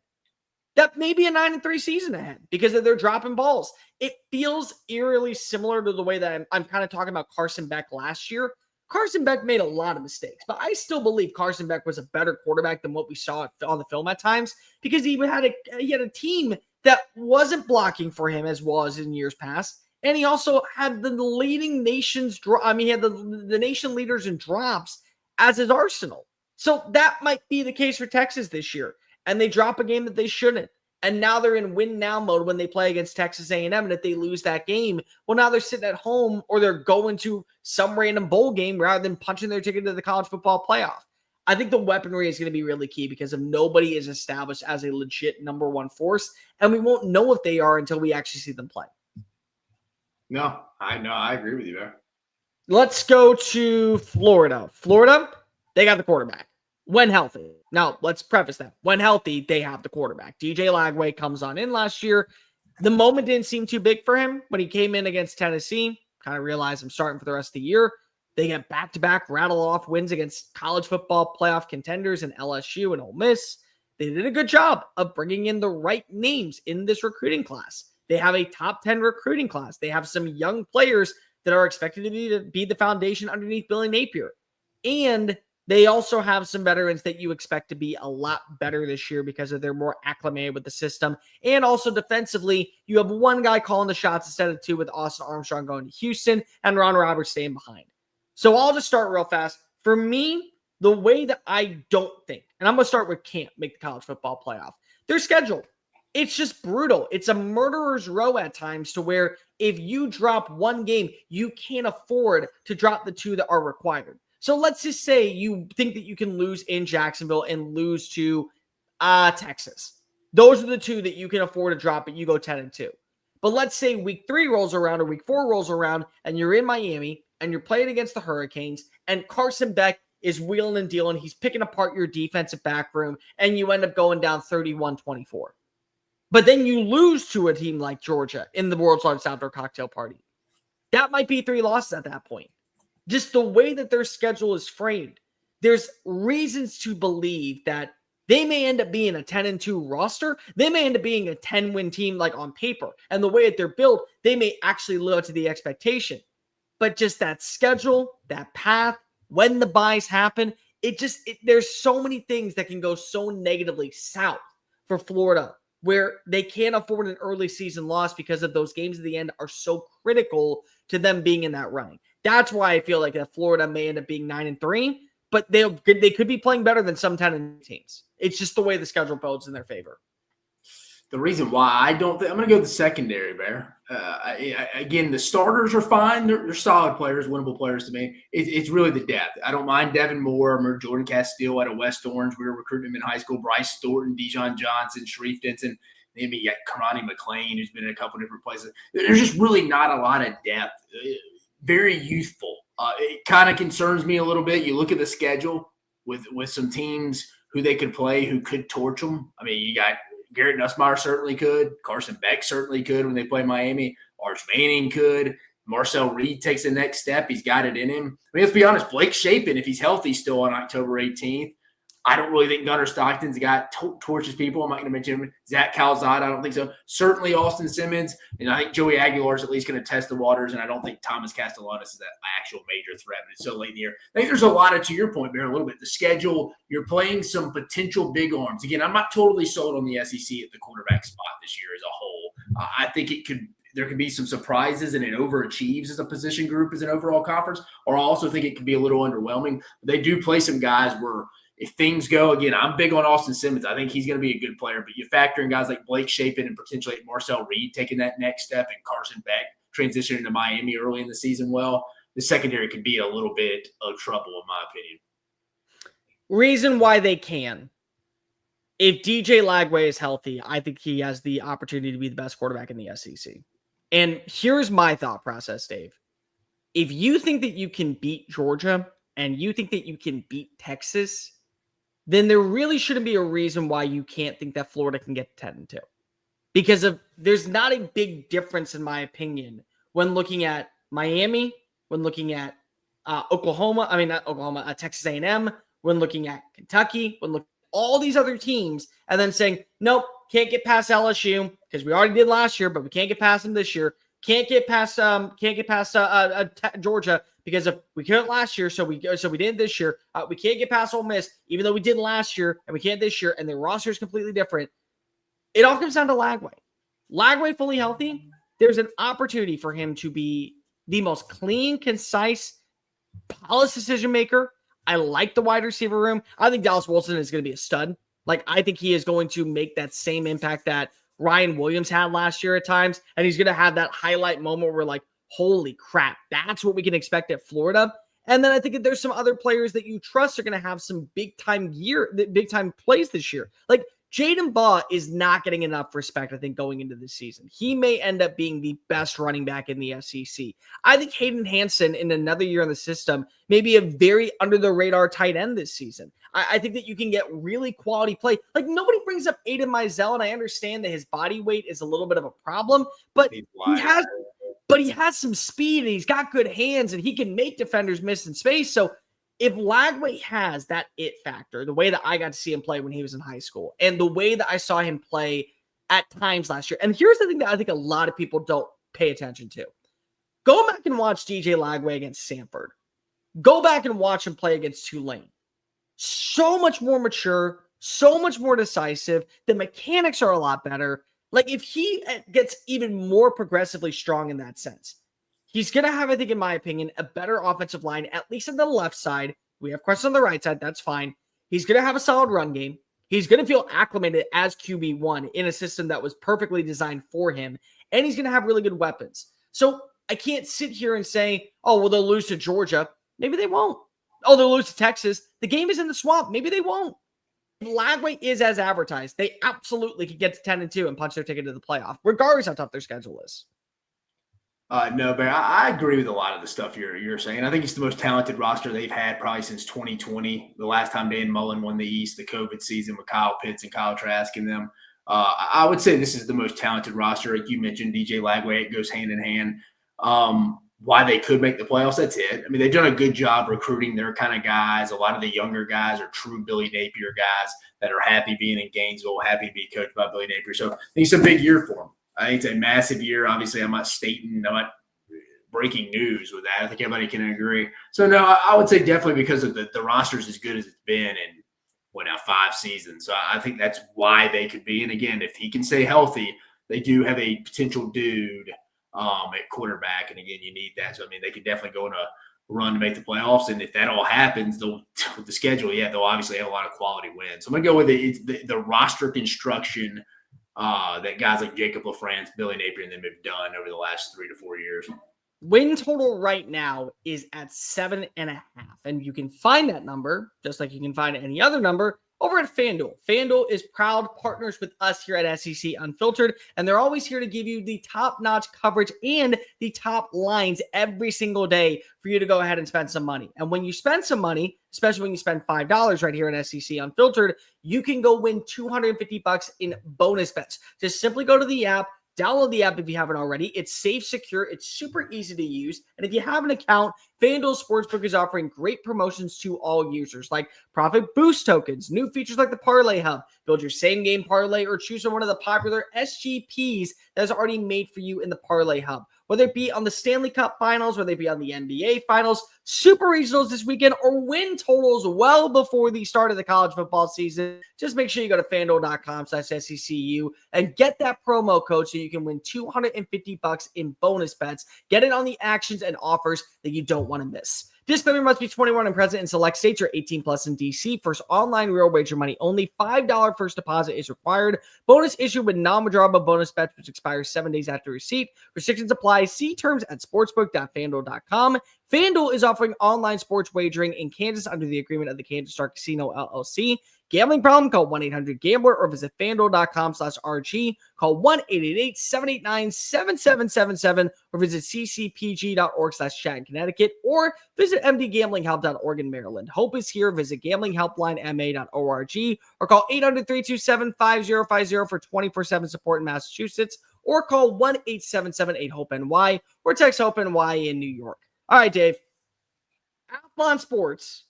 That may be a 9-3 season ahead because they're dropping balls. It feels eerily similar to the way that I'm kind of talking about Carson Beck last year. Carson Beck made a lot of mistakes, but I still believe Carson Beck was a better quarterback than what we saw on the film at times because he had a team that wasn't blocking for him as well as in years past. And he also had the leading nation's he had the nation leaders in drops as his arsenal. So that might be the case for Texas this year. And they drop a game that they shouldn't. And now they're in win now mode when they play against Texas A&M. And if they lose that game, well, now they're sitting at home or they're going to some random bowl game rather than punching their ticket to the college football playoff. I think the weaponry is going to be really key because if nobody is established as a legit number one force, and we won't know if they are until we actually see them play. No, I agree with you there. Let's go to Florida. Florida, they got the quarterback when healthy. Now, let's preface that. When healthy, they have the quarterback. DJ Lagway comes on in last year. The moment didn't seem too big for him when he came in against Tennessee. Kind of realized I'm starting for the rest of the year. They get back-to-back rattle-off wins against college football playoff contenders in LSU and Ole Miss. They did a good job of bringing in the right names in this recruiting class. They have a top 10 recruiting class. They have some young players that are expected to be the foundation underneath Billy Napier. And they also have some veterans that you expect to be a lot better this year because they're more acclimated with the system. And also defensively, you have one guy calling the shots instead of two with Austin Armstrong going to Houston and Ron Roberts staying behind. So I'll just start real fast. For me, the way that I don't think, and I'm going to start with can't make the college football playoff, their schedule. It's just brutal. It's a murderer's row at times to where if you drop one game, you can't afford to drop the two that are required. So let's just say you think that you can lose in Jacksonville and lose to Texas. Those are the two that you can afford to drop, but you go 10-2. But let's say week 3 rolls around or week 4 rolls around and you're in Miami and you're playing against the Hurricanes and Carson Beck is wheeling and dealing. He's picking apart your defensive back room and you end up going down 31-24. But then you lose to a team like Georgia in the world's largest outdoor cocktail party. That might be 3 losses at that point. Just the way that their schedule is framed, there's reasons to believe that they may end up being a 10-2 roster. They may end up being a 10-win team like on paper. And the way that they're built, they may actually live up to the expectation. But just that schedule, that path, when the buys happen, there's so many things that can go so negatively south for Florida, where they can't afford an early season loss because of those games at the end are so critical to them being in that running. That's why I feel like that Florida may end up being 9-3, but they could be playing better than some 10 teams. It's just the way the schedule builds in their favor. The reason why I don't think – I'm going to go with the secondary, Bear. Again, the starters are fine. They're solid players, winnable players to me. It's really the depth. I don't mind Devin Moore or Jordan Castile out of West Orange. We were recruiting him in high school. Bryce Thornton, Dijon Johnson, Sharif Denson. Maybe you got Karani McLean, who's been in a couple different places. There's just really not a lot of depth. Very youthful. It kind of concerns me a little bit. You look at the schedule with some teams who they could play who could torch them. I mean, you got Garrett Nussmeier certainly could. Carson Beck certainly could when they play Miami. Arch Manning could. Marcel Reed takes the next step. He's got it in him. I mean, let's be honest. Blake Shapen, if he's healthy still on October 18th, I don't really think Gunnar Stockton's a guy torches people. I'm not going to mention him. Zach Calzada, I don't think so. Certainly Austin Simmons. And I think Joey Aguilar is at least going to test the waters. And I don't think Thomas Castellanos is that actual major threat. But it's so late in the year. I think there's a lot of, to your point, Bear, a little bit. The schedule, you're playing some potential big arms. Again, I'm not totally sold on the SEC at the quarterback spot this year as a whole. I think there could be some surprises and it overachieves as a position group as an overall conference. Or I also think it could be a little underwhelming. But they do play some guys where – if things go, again, I'm big on Austin Simmons. I think he's going to be a good player, but you factor in guys like Blake Shapen and potentially Marcel Reed taking that next step and Carson Beck transitioning to Miami early in the season. Well, the secondary could be a little bit of trouble, in my opinion. Reason why they can. If DJ Lagway is healthy, I think he has the opportunity to be the best quarterback in the SEC. And here's my thought process, Dave. If you think that you can beat Georgia and you think that you can beat Texas, then there really shouldn't be a reason why you can't think that Florida can get 10-2. Because there's not a big difference, in my opinion, when looking at Miami, when looking at Texas A&M, when looking at Kentucky, when looking at all these other teams, and then saying, nope, can't get past LSU, because we already did last year, but we can't get past them this year. Can't get past Georgia because we couldn't last year, so we didn't this year. We can't get past Ole Miss, even though we did last year, and we can't this year, and the roster is completely different. It all comes down to Lagway. Lagway fully healthy, there's an opportunity for him to be the most clean, concise, polished decision maker. I like the wide receiver room. I think Dallas Wilson is going to be a stud. Like, I think he is going to make that same impact that Ryan Williams had last year at times, and he's going to have that highlight moment where like, holy crap, that's what we can expect at Florida. And then I think that there's some other players that you trust are going to have some big time plays this year. Like Jaden Baugh is not getting enough respect, I think, going into this season. He may end up being the best running back in the SEC. I think Hayden Hansen, in another year in the system, may be a very under-the-radar tight end this season. I think that you can get really quality play. Like, nobody brings up Aiden Mizell, and I understand that his body weight is a little bit of a problem, but he has some speed, and he's got good hands, and he can make defenders miss in space. So if Lagway has that it factor, the way that I got to see him play when he was in high school, and the way that I saw him play at times last year, and here's the thing that I think a lot of people don't pay attention to. Go back and watch DJ Lagway against Samford. Go back and watch him play against Tulane. So much more mature, so much more decisive. The mechanics are a lot better. Like, if he gets even more progressively strong in that sense, he's going to have, I think, in my opinion, a better offensive line, at least on the left side. We have questions on the right side. That's fine. He's going to have a solid run game. He's going to feel acclimated as QB1 in a system that was perfectly designed for him. And he's going to have really good weapons. So I can't sit here and say, oh, well, they'll lose to Georgia. Maybe they won't. Oh, they'll lose to Texas. The game is in the swamp. Maybe they won't. If Lagway is as advertised, they absolutely could get to 10-2 and punch their ticket to the playoff, regardless how tough their schedule is. No, but I agree with a lot of the stuff you're saying. I think it's the most talented roster they've had probably since 2020, the last time Dan Mullen won the East, the COVID season with Kyle Pitts and Kyle Trask and them. I would say this is the most talented roster. Like you mentioned, DJ Lagway, it goes hand in hand. Why they could make the playoffs, that's it. I mean, they've done a good job recruiting their kind of guys. A lot of the younger guys are true Billy Napier guys that are happy being in Gainesville, happy to be coached by Billy Napier. So I think it's a big year for them. I think it's a massive year. Obviously, I'm not breaking news with that. I think everybody can agree. So, no, I would say definitely because of the roster's as good as it's been in, 5 seasons. So I think that's why they could be. And, again, if he can stay healthy, they do have a potential dude at quarterback. And, again, you need that. So, I mean, they could definitely go on a run to make the playoffs. And if that all happens, with the schedule, they'll obviously have a lot of quality wins. So I'm going to go with the roster construction that guys like Jacob LaFrance, Billy Napier, and them have done over the last 3 to 4 years. Win total right now is at 7.5. And you can find that number, just like you can find any other number, over at FanDuel. FanDuel is proud partners with us here at SEC Unfiltered, and they're always here to give you the top-notch coverage and the top lines every single day for you to go ahead and spend some money. And when you spend some money, especially when you spend $5 right here at SEC Unfiltered, you can go win $250 in bonus bets. Just simply go to the app, download the app if you haven't already. It's safe, secure, it's super easy to use. And if you have an account, FanDuel Sportsbook is offering great promotions to all users, like profit boost tokens, new features like the Parlay Hub, build your same game parlay, or choose from one of the popular SGPs that is already made for you in the Parlay Hub. Whether it be on the Stanley Cup Finals, whether it be on the NBA Finals, Super Regionals this weekend, or win totals well before the start of the college football season, just make sure you go to FanDuel.com/SECU and get that promo code so you can win $250 in bonus bets. Get it on the actions and offers that you don't want to miss. Disclaimer: must be 21 and present in select states or 18 plus in DC. First online real wager money only. $5 first deposit is required. Bonus issued with non-withdrawable bonus bets, which expires 7 days after receipt. Restrictions apply. See terms at sportsbook.fanduel.com. FanDuel is offering online sports wagering in Kansas under the agreement of the Kansas Star Casino LLC. Gambling problem? Call 1-800-GAMBLER or visit FanDuel.com/RG. Call 1-888-789-7777 or visit ccpg.org/chat in Connecticut or visit mdgamblinghelp.org in Maryland. Hope is here. Visit gamblinghelplinema.org or call 800-327-5050 for 24/7 support in Massachusetts or call 1-877-8-HOPE-NY or text HOPE-NY in New York. All right, Dave. Athlon Sports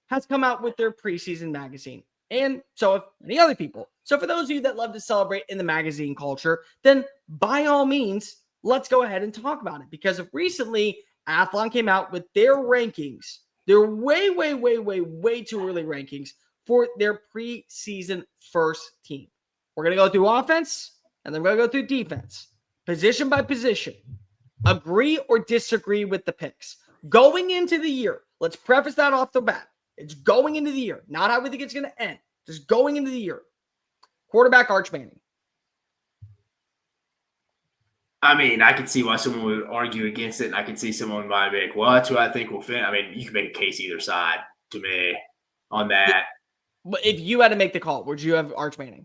has come out with their preseason magazine. And so have many other people. So for those of you that love to celebrate in the magazine culture, then by all means, let's go ahead and talk about it. Because recently, Athlon came out with their rankings. They're way too early rankings for their preseason first team. We're going to go through offense, and then we're going to go through defense. Position by position. Agree or disagree with the picks. Going into the year, let's preface that off the bat. It's going into the year, not how we think it's going to end. Just going into the year. Quarterback Arch Manning. I mean, I could see why someone would argue against it, and I could see someone might be like, well, that's who I think will fit. I mean, you can make a case either side to me on that. But if you had to make the call, would you have Arch Manning?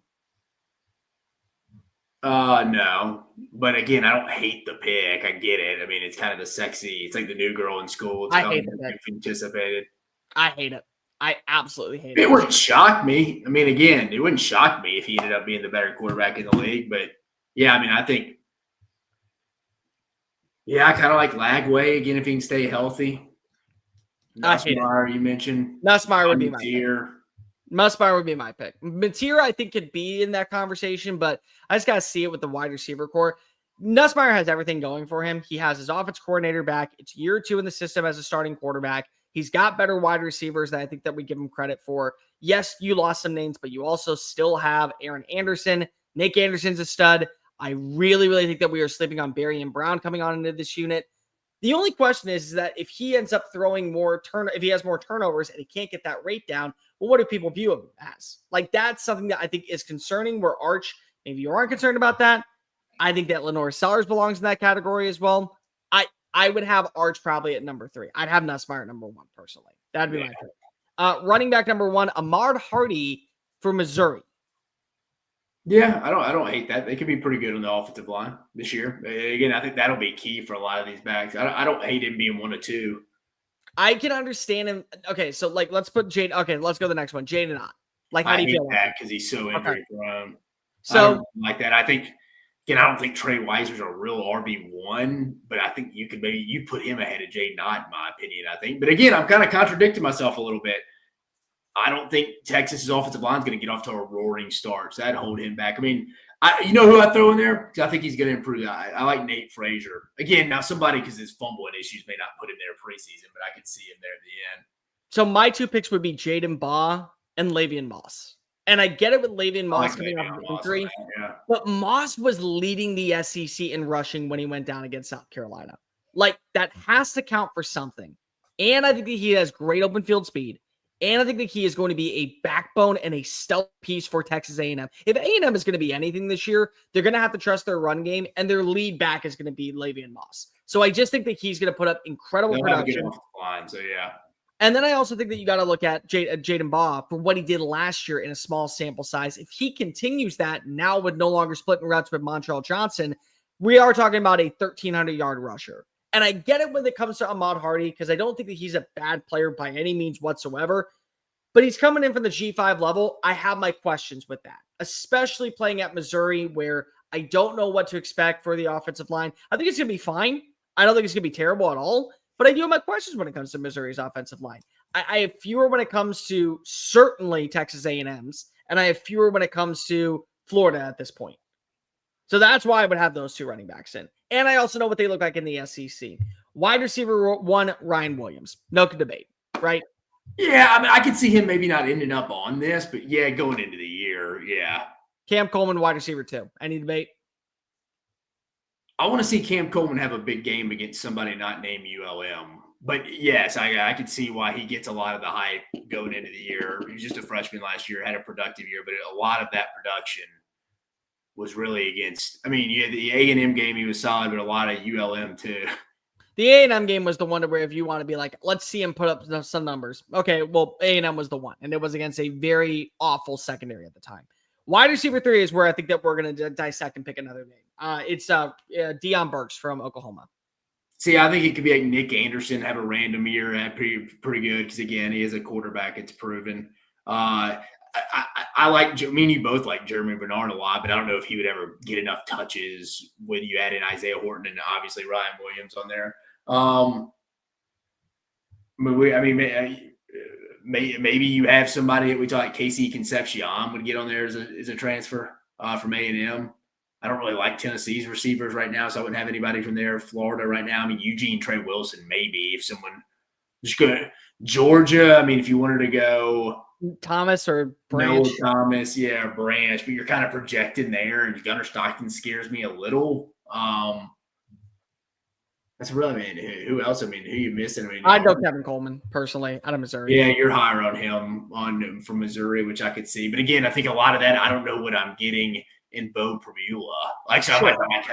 No. But again, I don't hate the pick. I get it. I mean, it's kind of the sexy. It's like the new girl in school. It's I hate it. Anticipated. I hate it. I absolutely hate it. It wouldn't shock me. I mean, again, it wouldn't shock me if he ended up being the better quarterback in the league. But, yeah, I mean, I think – yeah, I kind of like Lagway, again, if he can stay healthy. Nussmeier, you mentioned. Nussmeier would be my pick. Nussmeier would be my pick. Mateer, I think, could be in that conversation, but I just got to see it with the wide receiver core. Nussmeier has everything going for him. He has his offense coordinator back. It's year 2 in the system as a starting quarterback. He's got better wide receivers that I think that we give him credit for. Yes, you lost some names, but you also still have Aaron Anderson. Nick Anderson's a stud. I really think that we are sleeping on Barry and Brown coming on into this unit. The only question is that if he ends up throwing if he has more turnovers and he can't get that rate down, well, what do people view him as? Like, that's something that I think is concerning, where Arch, maybe you aren't concerned about that. I think that Lenore Sellers belongs in that category as well. I would have Arch probably at number 3. I'd have Nussmeier at number 1 personally. That'd be my pick. Running back number 1, Ahmad Hardy for Missouri. Yeah, I don't hate that. They could be pretty good on the offensive line this year. Again, I think that'll be key for a lot of these backs. I don't hate him being 1 or 2. I can understand him. Okay, so let's put Jade. Okay, let's go to the next one. Jaden Ott. Like, how do you feel about that? Because he's so injury prone. So I don't like that. I think. Again, I don't think Trey Weiser's a real RB1, but I think you put him ahead of Jaden Ott, in my opinion, I think. But again, I'm kind of contradicting myself a little bit. I don't think Texas's offensive line is going to get off to a roaring start, so that'd hold him back. I mean, you know who I throw in there? Because I think he's going to improve. I like Nate Frazier. Again, now somebody, because his fumbling issues, may not put him there preseason, but I could see him there at the end. So my 2 picks would be Jaden Baugh and Lavian Moss. And I get it with Lavian Moss coming off of injury, but Moss was leading the SEC in rushing when he went down against South Carolina. Like, that has to count for something. And I think that he has great open field speed. And I think that he is going to be a backbone and a stealth piece for Texas A&M. If A&M is going to be anything this year, they're going to have to trust their run game, and their lead back is going to be Lavian Moss. So I just think that he's going to put up incredible production. So, yeah. And then I also think that you got to look at Jaden Baugh for what he did last year in a small sample size. If he continues that now with no longer splitting routes with Montreal Johnson, we are talking about a 1,300-yard rusher. And I get it when it comes to Ahmad Hardy, because I don't think that he's a bad player by any means whatsoever. But he's coming in from the G5 level. I have my questions with that, especially playing at Missouri, where I don't know what to expect for the offensive line. I think it's going to be fine. I don't think it's going to be terrible at all. but I do have my questions when it comes to Missouri's offensive line. I have fewer when it comes to certainly Texas A&M's, and I have fewer when it comes to Florida at this point. So that's why I would have those two running backs in. And I also know what they look like in the SEC. Wide receiver 1, Ryan Williams. No debate, right? Yeah, I mean, I could see him maybe not ending up on this, but yeah, going into the year, yeah. Cam Coleman, wide receiver 2. Any debate? I want to see Cam Coleman have a big game against somebody not named ULM. But yes, I could see why he gets a lot of the hype going into the year. He was just a freshman last year, had a productive year, but a lot of that production was really against. I mean, yeah, the A&M game he was solid, but a lot of ULM too. The A&M game was the one where if you want to be like, let's see him put up some numbers. Okay, well, A&M was the one, and it was against a very awful secondary at the time. Wide receiver 3 is where I think that we're going to dissect and pick another name. It's Deion Burks from Oklahoma. See, I think it could be like Nick Anderson have a random year at pretty good because, again, he is a quarterback. It's proven. I like – me and you both like Jeremy Bernard a lot, but I don't know if he would ever get enough touches when you add in Isaiah Horton and obviously Ryan Williams on there. Maybe you have somebody that we talk like Casey Concepcion would get on there as a transfer from A&M. I don't really like Tennessee's receivers right now, so I wouldn't have anybody from there. Florida right now, I mean, Eugene Trey Wilson, maybe if someone just go Georgia. I mean, if you wanted to go Thomas or Branch. No Thomas, yeah, Branch, but you're kind of projecting there, and Gunnar Stockton scares me a little. That's really, man, who else? I mean, who you missing? I mean, I'd go Kevin Coleman, personally, out of Missouri. Yeah, you're higher on him from Missouri, which I could see. But again, I think a lot of that, I don't know what I'm getting in Bo Prabula. Like, so sure. I'm like,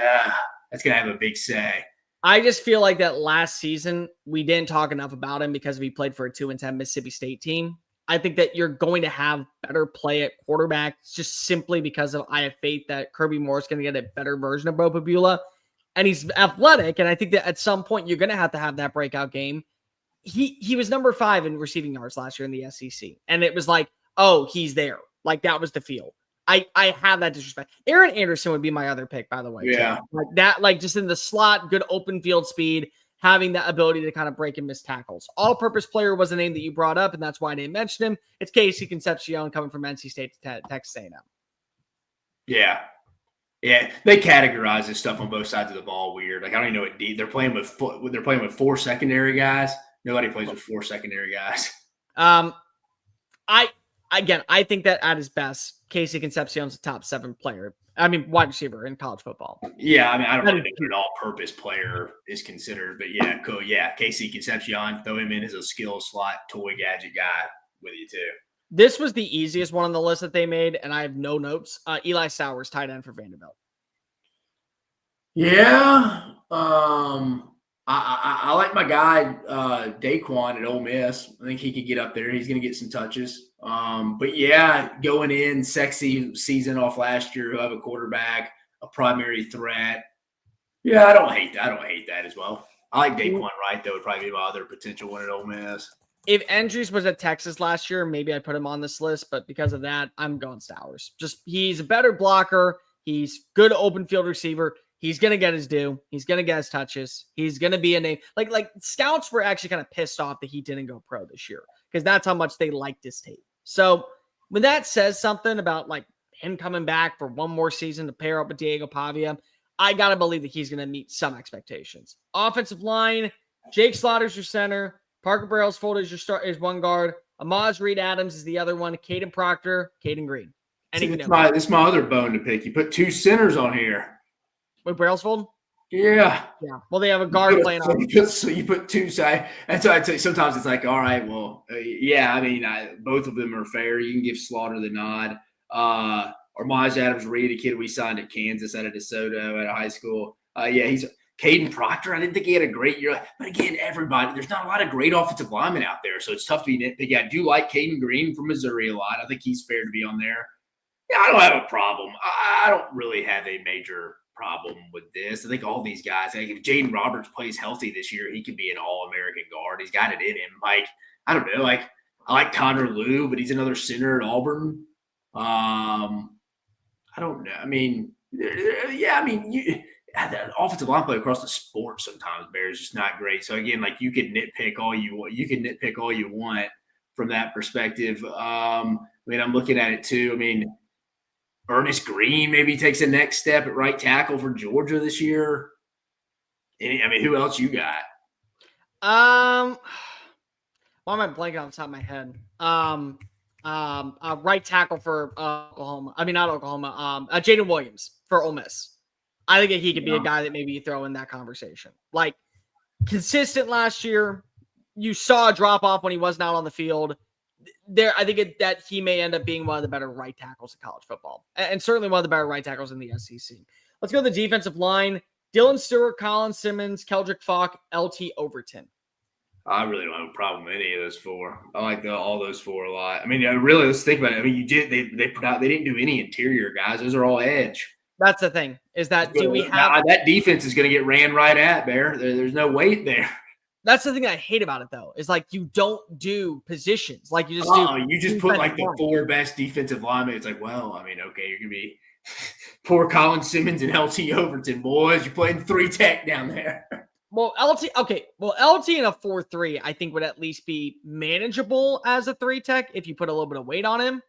that's going to have a big say. I just feel like that last season, we didn't talk enough about him because he played for a 2-10 Mississippi State team. I think that you're going to have better play at quarterback just simply because I have faith that Kirby Moore's going to get a better version of Bo Prabula. And he's athletic, and I think that at some point you're going to have that breakout game. He was number 5 in receiving yards last year in the SEC, and it was like, oh, he's there. Like, that was the feel. I have that disrespect. Aaron Anderson would be my other pick, by the way. Yeah. Too. Like that, like just in the slot, good open field speed, having that ability to kind of break and miss tackles. All-purpose player was a name that you brought up, and that's why I didn't mention him. It's Casey Concepcion coming from NC State to Texas A&M. Yeah. Yeah, they categorize this stuff on both sides of the ball weird. Like, I don't even know what they're playing with. They're playing with 4 secondary guys. Nobody plays with 4 secondary guys. I think that at his best, Casey Concepcion's a top 7 player. I mean, wide receiver in college football. Yeah, I mean, I don't really think an all-purpose player is considered, but yeah, cool. Yeah, Casey Concepcion, throw him in as a skill slot, toy gadget guy with you too. This was the easiest one on the list that they made, and I have no notes. Eli Sowers, tight end for Vanderbilt. Yeah, I like my guy Daquan at Ole Miss. I think he could get up there. He's going to get some touches. But yeah, going in sexy season off last year, who have a quarterback, a primary threat. Yeah, I don't hate that as well. I like Daquan Wright, though, would probably be my other potential one at Ole Miss. If Andrews was at Texas last year, maybe I'd put him on this list, but because of that, I'm going Sowers. Just he's a better blocker. He's good open field receiver. He's going to get his due. He's going to get his touches. He's going to be a name. Like scouts were actually kind of pissed off that he didn't go pro this year because that's how much they liked his tape. So when that says something about like him coming back for one more season to pair up with Diego Pavia, I got to believe that he's going to meet some expectations. Offensive line, Jake Slaughter's your center. Parker Brailsford is one guard. Amaz Reed Adams is the other one. Caden Proctor, Caden Green. This is my other bone to pick. You put 2 centers on here. With Brailsford? Yeah. Yeah. Well, they have a guard playing on. So you put 2 sides. That's why I'd say sometimes it's like, all right, well, yeah, I mean, both of them are fair. You can give Slaughter the nod. Amaz Adams Reed, a kid we signed at Kansas out of DeSoto at a high school. Yeah, he's – Caden Proctor, I didn't think he had a great year. But again, there's not a lot of great offensive linemen out there, so it's tough to be nitpicky. I do like Caden Green from Missouri a lot. I think he's fair to be on there. Yeah, I don't have a problem. I don't really have a major problem with this. I think all these guys, if Jaden Roberts plays healthy this year, he could be an All-American guard. He's got it in him. Like, I don't know. Like, I like Connor Liu, but he's another center at Auburn. I don't know. I mean, yeah, I mean, the offensive line play across the sport sometimes, Bear, is just not great. So again, like you could nitpick all you want. You can nitpick all you want from that perspective. I mean, I'm looking at it too. I mean, Ernest Green maybe takes a next step at right tackle for Georgia this year. I mean, who else you got? Why am I blanking on the top of my head? Right tackle for Oklahoma. I mean, not Oklahoma. Jaden Williams for Ole Miss. I think he could be a guy that maybe you throw in that conversation. Like, consistent last year. You saw a drop off when he was not on the field. I think that he may end up being one of the better right tackles in college football, and certainly one of the better right tackles in the SEC. Let's go to the defensive line. Dylan Stewart, Colin Simmons, Keldrick Falk, LT Overton. I really don't have a problem with any of those four. I like all those four a lot. I mean, really, let's think about it. I mean, they didn't do any interior guys. Those are all edge. That's the thing. Is that do we have that defense is going to get ran right at, Bear? There's no weight there. That's the thing I hate about it, though, is like you don't do positions. Like you just you just put like the four best defensive linemen. It's like, well, I mean, okay, you're going to be poor Colin Simmons and LT Overton, boys. You're playing 3-tech down there. Well, LT in a 4-3, I think would at least be manageable as a 3-tech if you put a little bit of weight on him.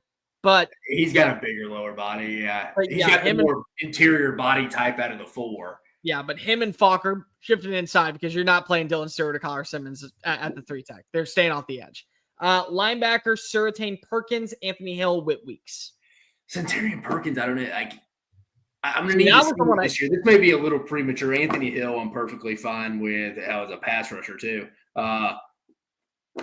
But he's got a bigger lower body. Yeah, he's got the more interior body type out of the four. Yeah, but him and Falk are shifting inside because you're not playing Dylan Stewart or Colin Simmons at the 3-tech. They're staying off the edge. Linebacker, Suratane Perkins, Anthony Hill, Whit Weeks. Centurion Perkins, I don't know. I'm going to need to see this year. This may be a little premature. Anthony Hill, I'm perfectly fine with as a pass rusher too.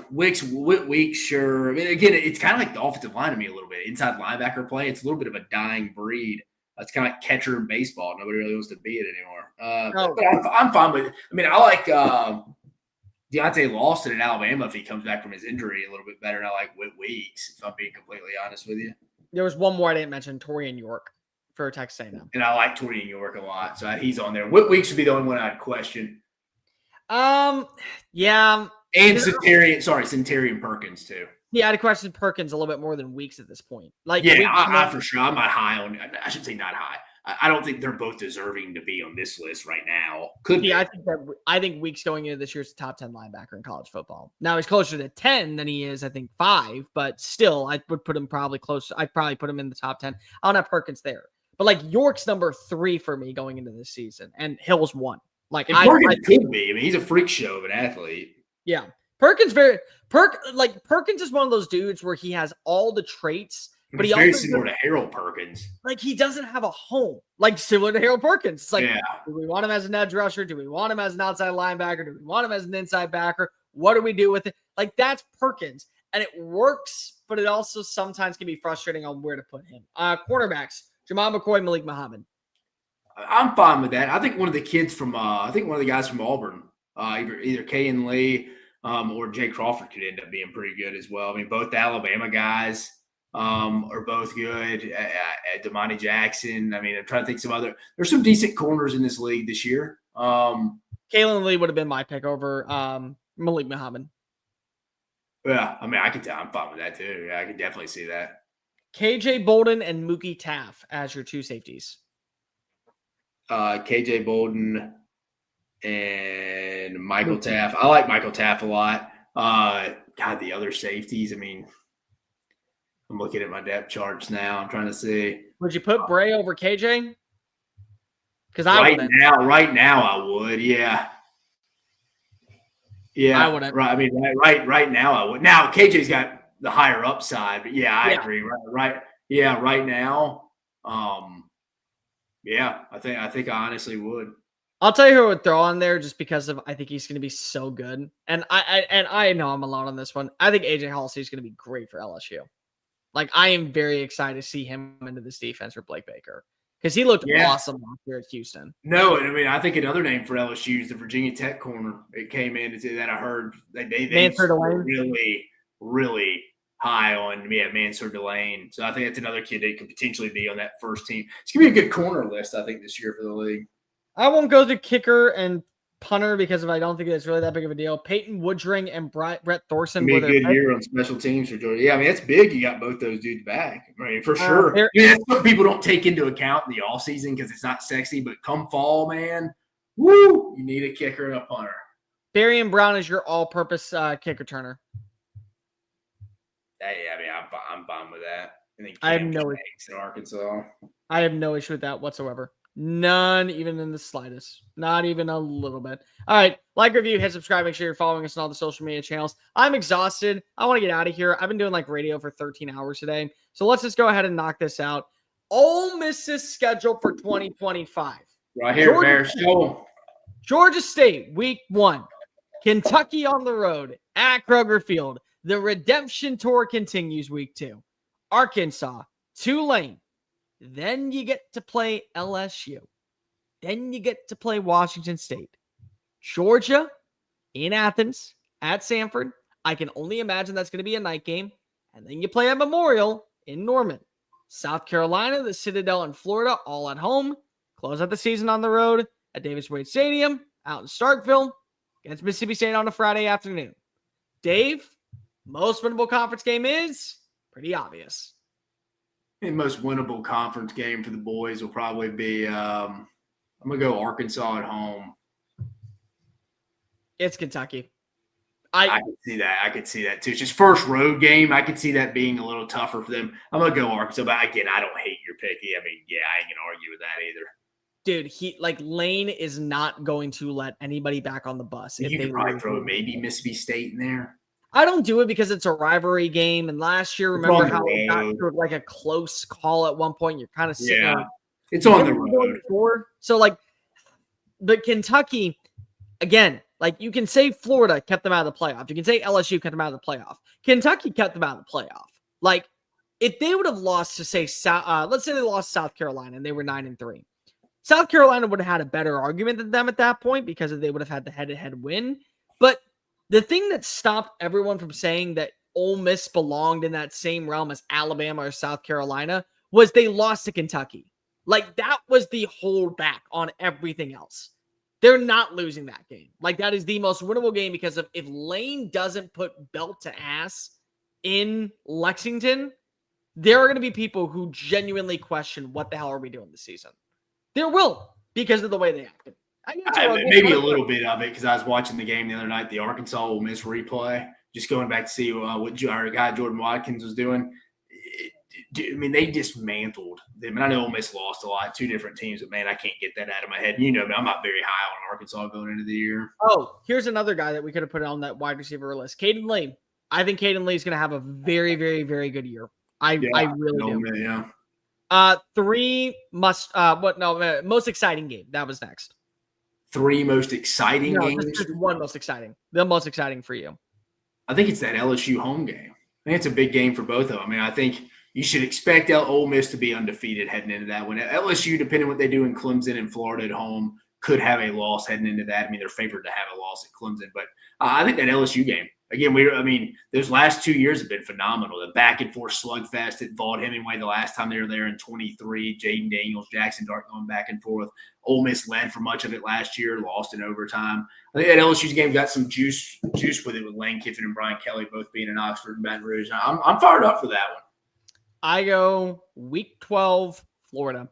Whit Weeks, sure. I mean, again, it's kind of like the offensive line to me a little bit. Inside linebacker play, it's a little bit of a dying breed. It's kind of like catcher in baseball. Nobody really wants to be it anymore. But I'm fine with it. I mean, I like Deontay Lawson in Alabama if he comes back from his injury a little bit better. And I like Whit Weeks, if I'm being completely honest with you. There was one more I didn't mention, Torian York for Texas A&M. And I like Torian York a lot. So he's on there. Whit Weeks would be the only one I'd question. Yeah. And Centurion Perkins too. Yeah, I'd question Perkins a little bit more than Weeks at this point. Like, yeah, I for sure. I'm not high on. I should say not high. I don't think they're both deserving to be on this list right now. Could be. I think Weeks going into this year's top 10 linebacker in college football. Now he's closer to 10 than he is, I think, 5. But still, I would put him probably close. I'd probably put him in the top 10. I don't have Perkins there, but like York's number 3 for me going into this season, and Hill's 1. Like Perkins could be. I mean, he's a freak show of an athlete. Yeah. Perkins is one of those dudes where he has all the traits, but he's very similar to Harold Perkins. Like he doesn't have a home, like similar to Harold Perkins. It's like, do we want him as an edge rusher? Do we want him as an outside linebacker? Do we want him as an inside backer? What do we do with it? Like that's Perkins, and it works, but it also sometimes can be frustrating on where to put him. Cornerbacks: Jamal McCoy, Malik Muhammad. I'm fine with that. I think one of the kids from, one of the guys from Auburn, either Kayan Lee. Or Jay Crawford could end up being pretty good as well. I mean, both Alabama guys are both good. Damani Jackson. I mean, I'm trying to think there's some decent corners in this league this year. Kaylin Lee would have been my pick over Malik Muhammad. Yeah, I mean, I'm fine with that too. Yeah, I can definitely see that. KJ Bolden and Mookie Taff as your 2 safeties. KJ Bolden and Michael Taff. I like Michael Taff a lot. God, the other safeties. I mean, I'm looking at my depth charts now. I'm trying to see. Would you put Bray over KJ? Because right now I would. Yeah. Yeah. I wouldn't. Right. I mean, right now I would. Now KJ's got the higher upside, but yeah, I agree. Right. Yeah. Right now. Yeah, I think I honestly would. I'll tell you who I would throw on there just because I think he's going to be so good. And I know I'm alone on this one. I think AJ Halsey is going to be great for LSU. Like, I am very excited to see him into this defense for Blake Baker because he looked awesome last year at Houston. No, and I mean, I think another name for LSU is the Virginia Tech corner. It came in that I heard they really, really high on Mansour Delane. So I think that's another kid that could potentially be on that first team. It's going to be a good corner list, I think, this year for the league. I won't go to kicker and punter because I don't think it's really that big of a deal. Peyton Woodring and Brett Thorson Be were a their good picks. year on special teams for Georgia. Yeah, I mean, it's big. You got both those dudes back. I mean, for sure. Barry- That's what people don't take into account in the offseason because it's not sexy. But come fall, man, woo, you need a kicker and a punter. Barry and Brown is your all-purpose kick returner. Hey, I mean, I'm fine with that. And then I have Cam no Shanks in Arkansas. I have no issue with that whatsoever. None, even in the slightest. Not even a little bit. All right. Like, review, hit subscribe. Make sure you're following us on all the social media channels. I'm exhausted. I want to get out of here. I've been doing like radio for 13 hours today. So let's just go ahead and knock this out. Ole Miss's schedule for 2025. Right here, Bear. Show 'em. Georgia State, week 1. Kentucky on the road at Kroger Field. The redemption tour continues week 2. Arkansas, Tulane. Then you get to play LSU. Then you get to play Washington State. Georgia in Athens at Sanford. I can only imagine that's going to be a night game. And then you play at Memorial in Norman. South Carolina, the Citadel in Florida, all at home. Close out the season on the road at Davis-Wade Stadium out in Starkville against Mississippi State on a Friday afternoon. Dave, most winnable conference game is pretty obvious. The most winnable conference game for the boys will probably be I'm going to go Arkansas at home. It's Kentucky. I could see that. I could see that too. It's just first road game. I could see that being a little tougher for them. I'm going to go Arkansas. But again, I don't hate your pick. I mean, yeah, I ain't going to argue with that either. Dude, Lane is not going to let anybody back on the bus. You could probably throw maybe Mississippi State in there. I don't do it because it's a rivalry game. And last year, remember how it got to like a close call at one point? You're kind of sitting there. It's on the road. So, but Kentucky, again, you can say Florida kept them out of the playoff. You can say LSU kept them out of the playoff. Kentucky kept them out of the playoff. If they would have lost to, say, let's say they lost South Carolina and they were 9-3. South Carolina would have had a better argument than them at that point because they would have had the head-to-head win. But the thing that stopped everyone from saying that Ole Miss belonged in that same realm as Alabama or South Carolina was they lost to Kentucky. That was the holdback on everything else. They're not losing that game. That is the most winnable game because if Lane doesn't put belt to ass in Lexington, there are going to be people who genuinely question what the hell are we doing this season. There will, because of the way they acted. Maybe a little bit of it because I was watching the game the other night, the Arkansas Ole Miss replay, just going back to see what our guy Jordan Watkins was doing. They dismantled them. And I know Ole Miss lost a lot, 2 different teams, but, man, I can't get that out of my head. I'm not very high on Arkansas going into the year. Oh, here's another guy that we could have put on that wide receiver list, Caden Lee. I think Caden Lee is going to have a very, very, very good year. I really do. Yeah. 3 most exciting game. That was next. 3 most exciting games? Just 1 most exciting. The most exciting for you. I think it's that LSU home game. I think it's a big game for both of them. I think you should expect Ole Miss to be undefeated heading into that one. LSU, depending on what they do in Clemson and Florida at home, could have a loss heading into that. They're favored to have a loss at Clemson. But I think that LSU game, again, those last 2 years have been phenomenal. The back-and-forth slugfest at Vaught Hemingway the last time they were there in 23, Jaden Daniels, Jackson Dart going back and forth. Ole Miss led for much of it last year, lost in overtime. I think that LSU's game got some juice with it with Lane Kiffin and Brian Kelly both being in Oxford and Baton Rouge. I'm fired up for that one. I go week 12, Florida.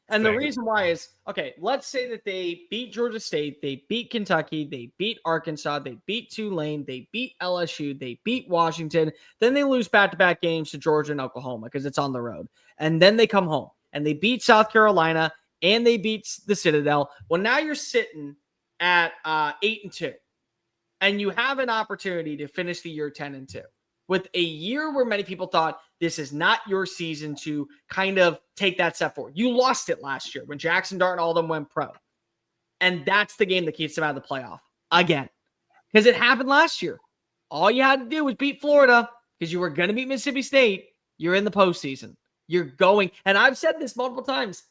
And the reason why is, okay, let's say that they beat Georgia State, they beat Kentucky, they beat Arkansas, they beat Tulane, they beat LSU, they beat Washington, then they lose back-to-back games to Georgia and Oklahoma because it's on the road. And then they come home and they beat South Carolina and they beat the Citadel. Well, now you're sitting at 8-2 and you have an opportunity to finish the year 10-2. With a year where many people thought this is not your season to kind of take that step forward. You lost it last year when Jackson Dart and all of them went pro. And that's the game that keeps them out of the playoff again. Because it happened last year. All you had to do was beat Florida because you were going to beat Mississippi State. You're in the postseason. You're going. And I've said this multiple times.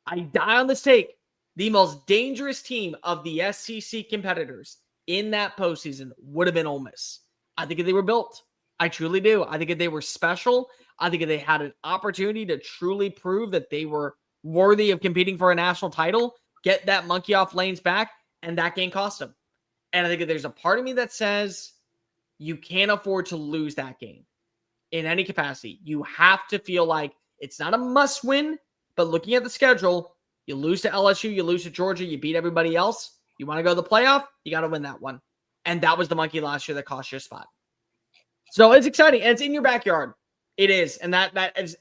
I die on this take. The most dangerous team of the SEC competitors in that postseason would have been Ole Miss. I think if they were built. I truly do. I think if they were special, I think if they had an opportunity to truly prove that they were worthy of competing for a national title, get that monkey off Lane's back, and that game cost them. And I think that there's a part of me that says you can't afford to lose that game in any capacity. You have to feel like it's not a must win, but looking at the schedule, you lose to LSU, you lose to Georgia, you beat everybody else. You want to go to the playoff, you got to win that one. And that was the monkey last year that cost you a spot. So it's exciting, and it's in your backyard. It is, and that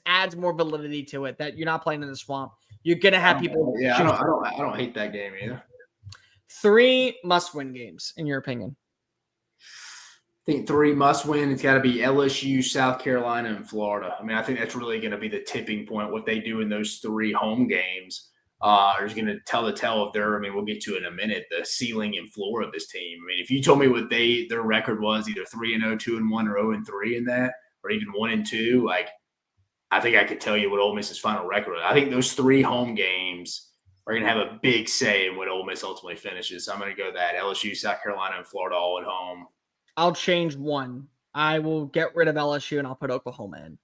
adds more validity to it, that you're not playing in the swamp. You're going to have people. Yeah, I don't hate that game either. 3 must-win games, in your opinion. I think 3 must-win. It's got to be LSU, South Carolina, and Florida. I mean, I think that's really going to be the tipping point. What they do in those 3 home games is going to tell the tale of their. I mean, we'll get to it in a minute. The ceiling and floor of this team. I mean, if you told me what their record was, either 3-0, 2-1, or 0-3 in that, or even 1-2, like I think I could tell you what Ole Miss's final record was. I think those 3 home games are going to have a big say in what Ole Miss ultimately finishes. So I'm going to go that LSU, South Carolina, and Florida all at home. I'll change one. I will get rid of LSU and I'll put Oklahoma in.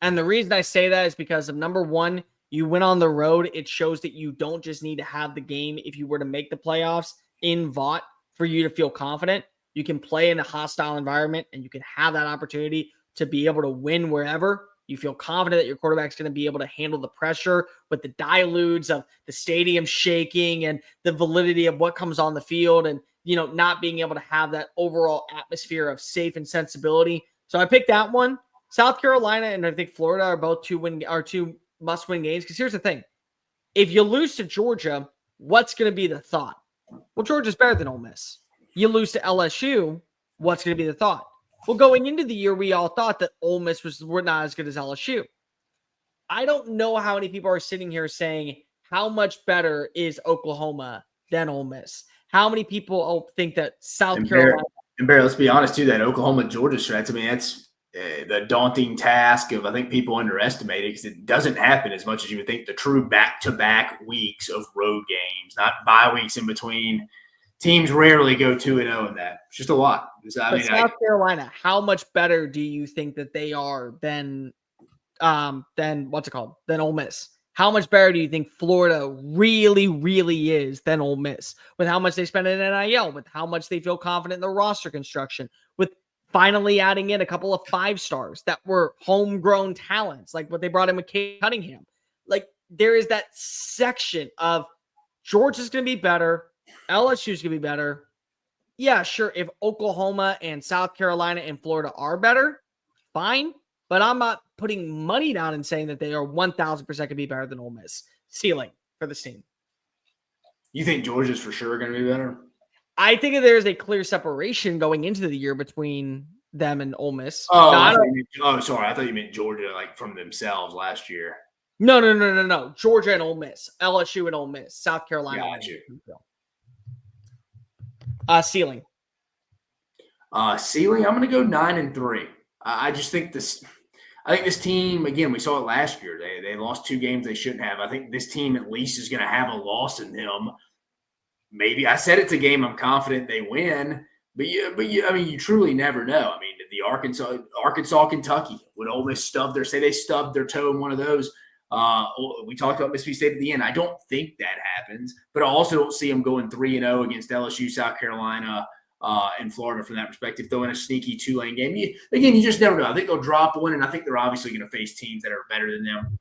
And the reason I say that is because of number one, you went on the road. It shows that you don't just need to have the game if you were to make the playoffs in Vaught for you to feel confident. You can play in a hostile environment and you can have that opportunity to be able to win wherever. You feel confident that your quarterback's going to be able to handle the pressure with the dilutes of the stadium shaking and the validity of what comes on the field and, you know, not being able to have that overall atmosphere of safe and sensibility. So I picked that one. South Carolina and I think Florida are both two must-win games. Because here's the thing. If you lose to Georgia, what's going to be the thought? Well, Georgia's better than Ole Miss. You lose to LSU, what's going to be the thought? Well, going into the year, we all thought that Ole Miss were not as good as LSU. I don't know how many people are sitting here saying how much better is Oklahoma than Ole Miss. How many people think that South Carolina? And Barry, let's be honest too. That Oklahoma-Georgia stretch. I mean, that's the daunting task of. I think people underestimate it because it doesn't happen as much as you would think. The true back-to-back weeks of road games, not bye weeks in between. Teams rarely go 2-0 in that. It's just a lot. South Carolina, how much better do you think that they are than what's it called? Than Ole Miss? How much better do you think Florida really, really is than Ole Miss? With how much they spend in NIL, with how much they feel confident in the roster construction, with finally adding in a couple of 5-stars that were homegrown talents, like what they brought in with Cade Cunningham. Like there is that section of Georgia's going to be better. LSU's going to be better. Yeah, sure. If Oklahoma and South Carolina and Florida are better, fine. But I'm not putting money down and saying that they are 1,000% going to be better than Ole Miss. Ceiling for this team. You think Georgia's for sure going to be better? I think that there's a clear separation going into the year between them and Ole Miss. Sorry. I thought you meant Georgia like from themselves last year. No. Georgia and Ole Miss. LSU and Ole Miss. South Carolina. Got you. Ceiling. Ceiling, I'm going to go 9-3. I just think this. I think this team, again, we saw it last year. They lost 2 games they shouldn't have. I think this team at least is going to have a loss in them. Maybe I said it's a game I'm confident they win, but I mean, you truly never know. I mean, the Arkansas, Kentucky, would Ole Miss stub they stubbed their toe in one of those? We talked about Mississippi State at the end. I don't think that happens, but I also don't see them going 3-0 against LSU, South Carolina, and Florida from that perspective. They'll in a sneaky Tulane game. You just never know. I think they'll drop one, and I think they're obviously going to face teams that are better than them.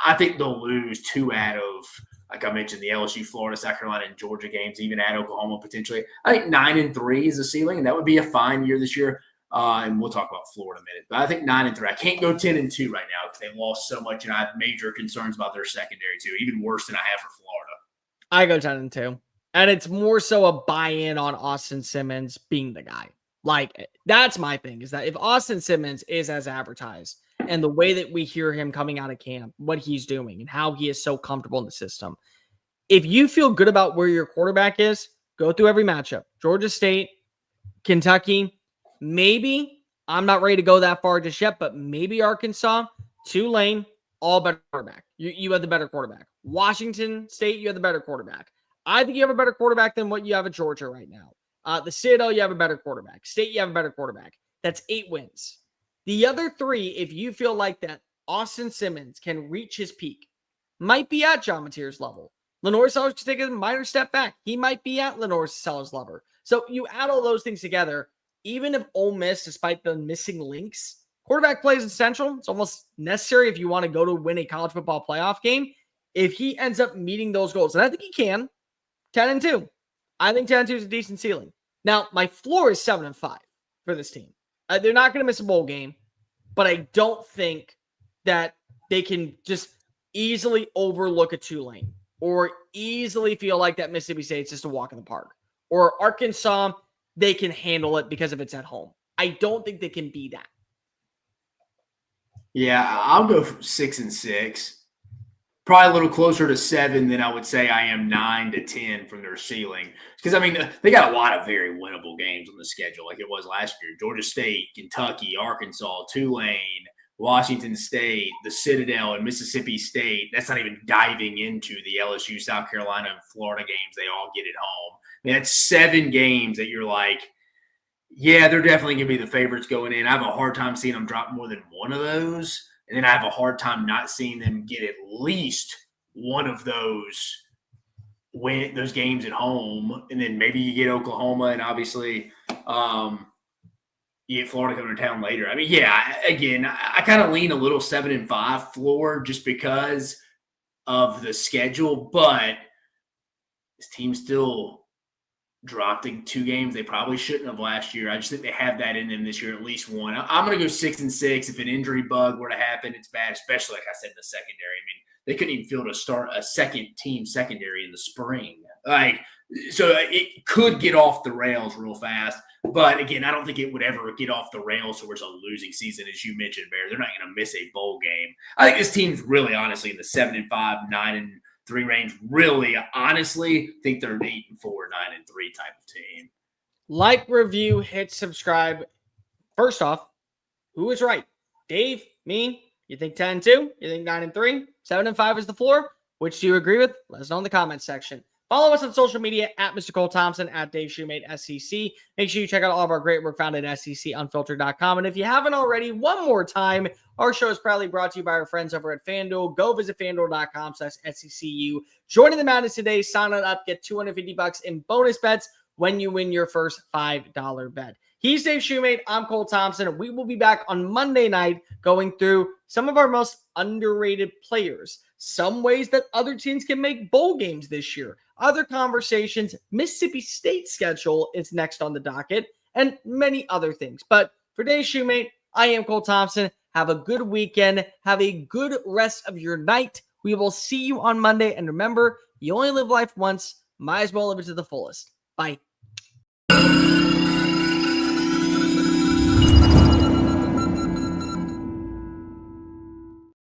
I think they'll lose 2 out of, like I mentioned, the LSU, Florida, South Carolina, and Georgia games, even at Oklahoma potentially. I think 9-3 is the ceiling, and that would be a fine year this year. And we'll talk about Florida in a minute. But I think 9-3. I can't go 10-2 right now because they lost so much, and I have major concerns about their secondary too, even worse than I have for Florida. I go 10-2. And it's more so a buy-in on Austin Simmons being the guy. Like, that's my thing, is that if Austin Simmons is as advertised and the way that we hear him coming out of camp, what he's doing and how he is so comfortable in the system, if you feel good about where your quarterback is, go through every matchup. Georgia State, Kentucky, maybe, I'm not ready to go that far just yet, but maybe Arkansas, Tulane, all better quarterback. You have the better quarterback. Washington State, you have the better quarterback. I think you have a better quarterback than what you have at Georgia right now. The Citadel, you have a better quarterback. State, you have a better quarterback. That's 8 wins. The other 3, if you feel like that Austin Simmons can reach his peak, might be at John Mateer's level. Lenore Sellers could take a minor step back. He might be at Lenore Sellers' level. So you add all those things together, even if Ole Miss, despite the missing links, quarterback play is essential. It's almost necessary if you want to go to win a college football playoff game. If he ends up meeting those goals, and I think he can, 10-2. I think 10-2 is a decent ceiling. Now, my floor is 7-5 for this team. They're not going to miss a bowl game, but I don't think that they can just easily overlook a Tulane or easily feel like that Mississippi State's just a walk in the park. Or Arkansas, they can handle it because of it's at home. I don't think they can be that. Yeah, I'll go 6-6. Probably a little closer to 7 than I would say I am 9-10 from their ceiling. Because, I mean, they got a lot of very winnable games on the schedule like it was last year. Georgia State, Kentucky, Arkansas, Tulane, Washington State, the Citadel, and Mississippi State. That's not even diving into the LSU, South Carolina, and Florida games they all get at home. I mean, that's 7 games that you're like, yeah, they're definitely going to be the favorites going in. I have a hard time seeing them drop more than one of those. And then I have a hard time not seeing them get at least one of those games at home. And then maybe you get Oklahoma, and obviously you get Florida coming to town later. I mean, yeah, again, I kind of lean a little 7-5 floor just because of the schedule. But this team still dropped in 2 games they probably shouldn't have last year. I just think they have that in them this year, at least one. I'm going to go 6-6. If an injury bug were to happen, it's bad, especially like I said in the secondary. I mean, they couldn't even feel to start a second team secondary in the spring. So it could get off the rails real fast. But again, I don't think it would ever get off the rails so it's a losing season, as you mentioned, Bear. They're not going to miss a bowl game. I think this team's really, honestly, in the 7-5, 9-3 range. Really, honestly, think they're an 8-4, 9-3 type of team. Like, review, hit subscribe. First off, who is right? Dave, me? You think 10-2? You think 9-3? 7-5 is the floor? Which do you agree with? Let us know in the comments section. Follow us on social media at Mr. Cole Thompson, at Dave Shumate, SEC. Make sure you check out all of our great work found at SECUnfiltered.com. And if you haven't already, one more time, our show is proudly brought to you by our friends over at FANDUEL. Go visit FANDUEL.com/SECU. Joining the madness today, sign on up, get $250 in bonus bets when you win your first $5 bet. He's Dave Shumate. I'm Cole Thompson. We will be back on Monday night going through some of our most underrated players, some ways that other teams can make bowl games this year, other conversations. Mississippi State schedule is next on the docket, and many other things. But for Dave Shumate, I am Cole Thompson. Have a good weekend. Have a good rest of your night. We will see you on Monday. And remember, you only live life once. Might as well live it to the fullest. Bye.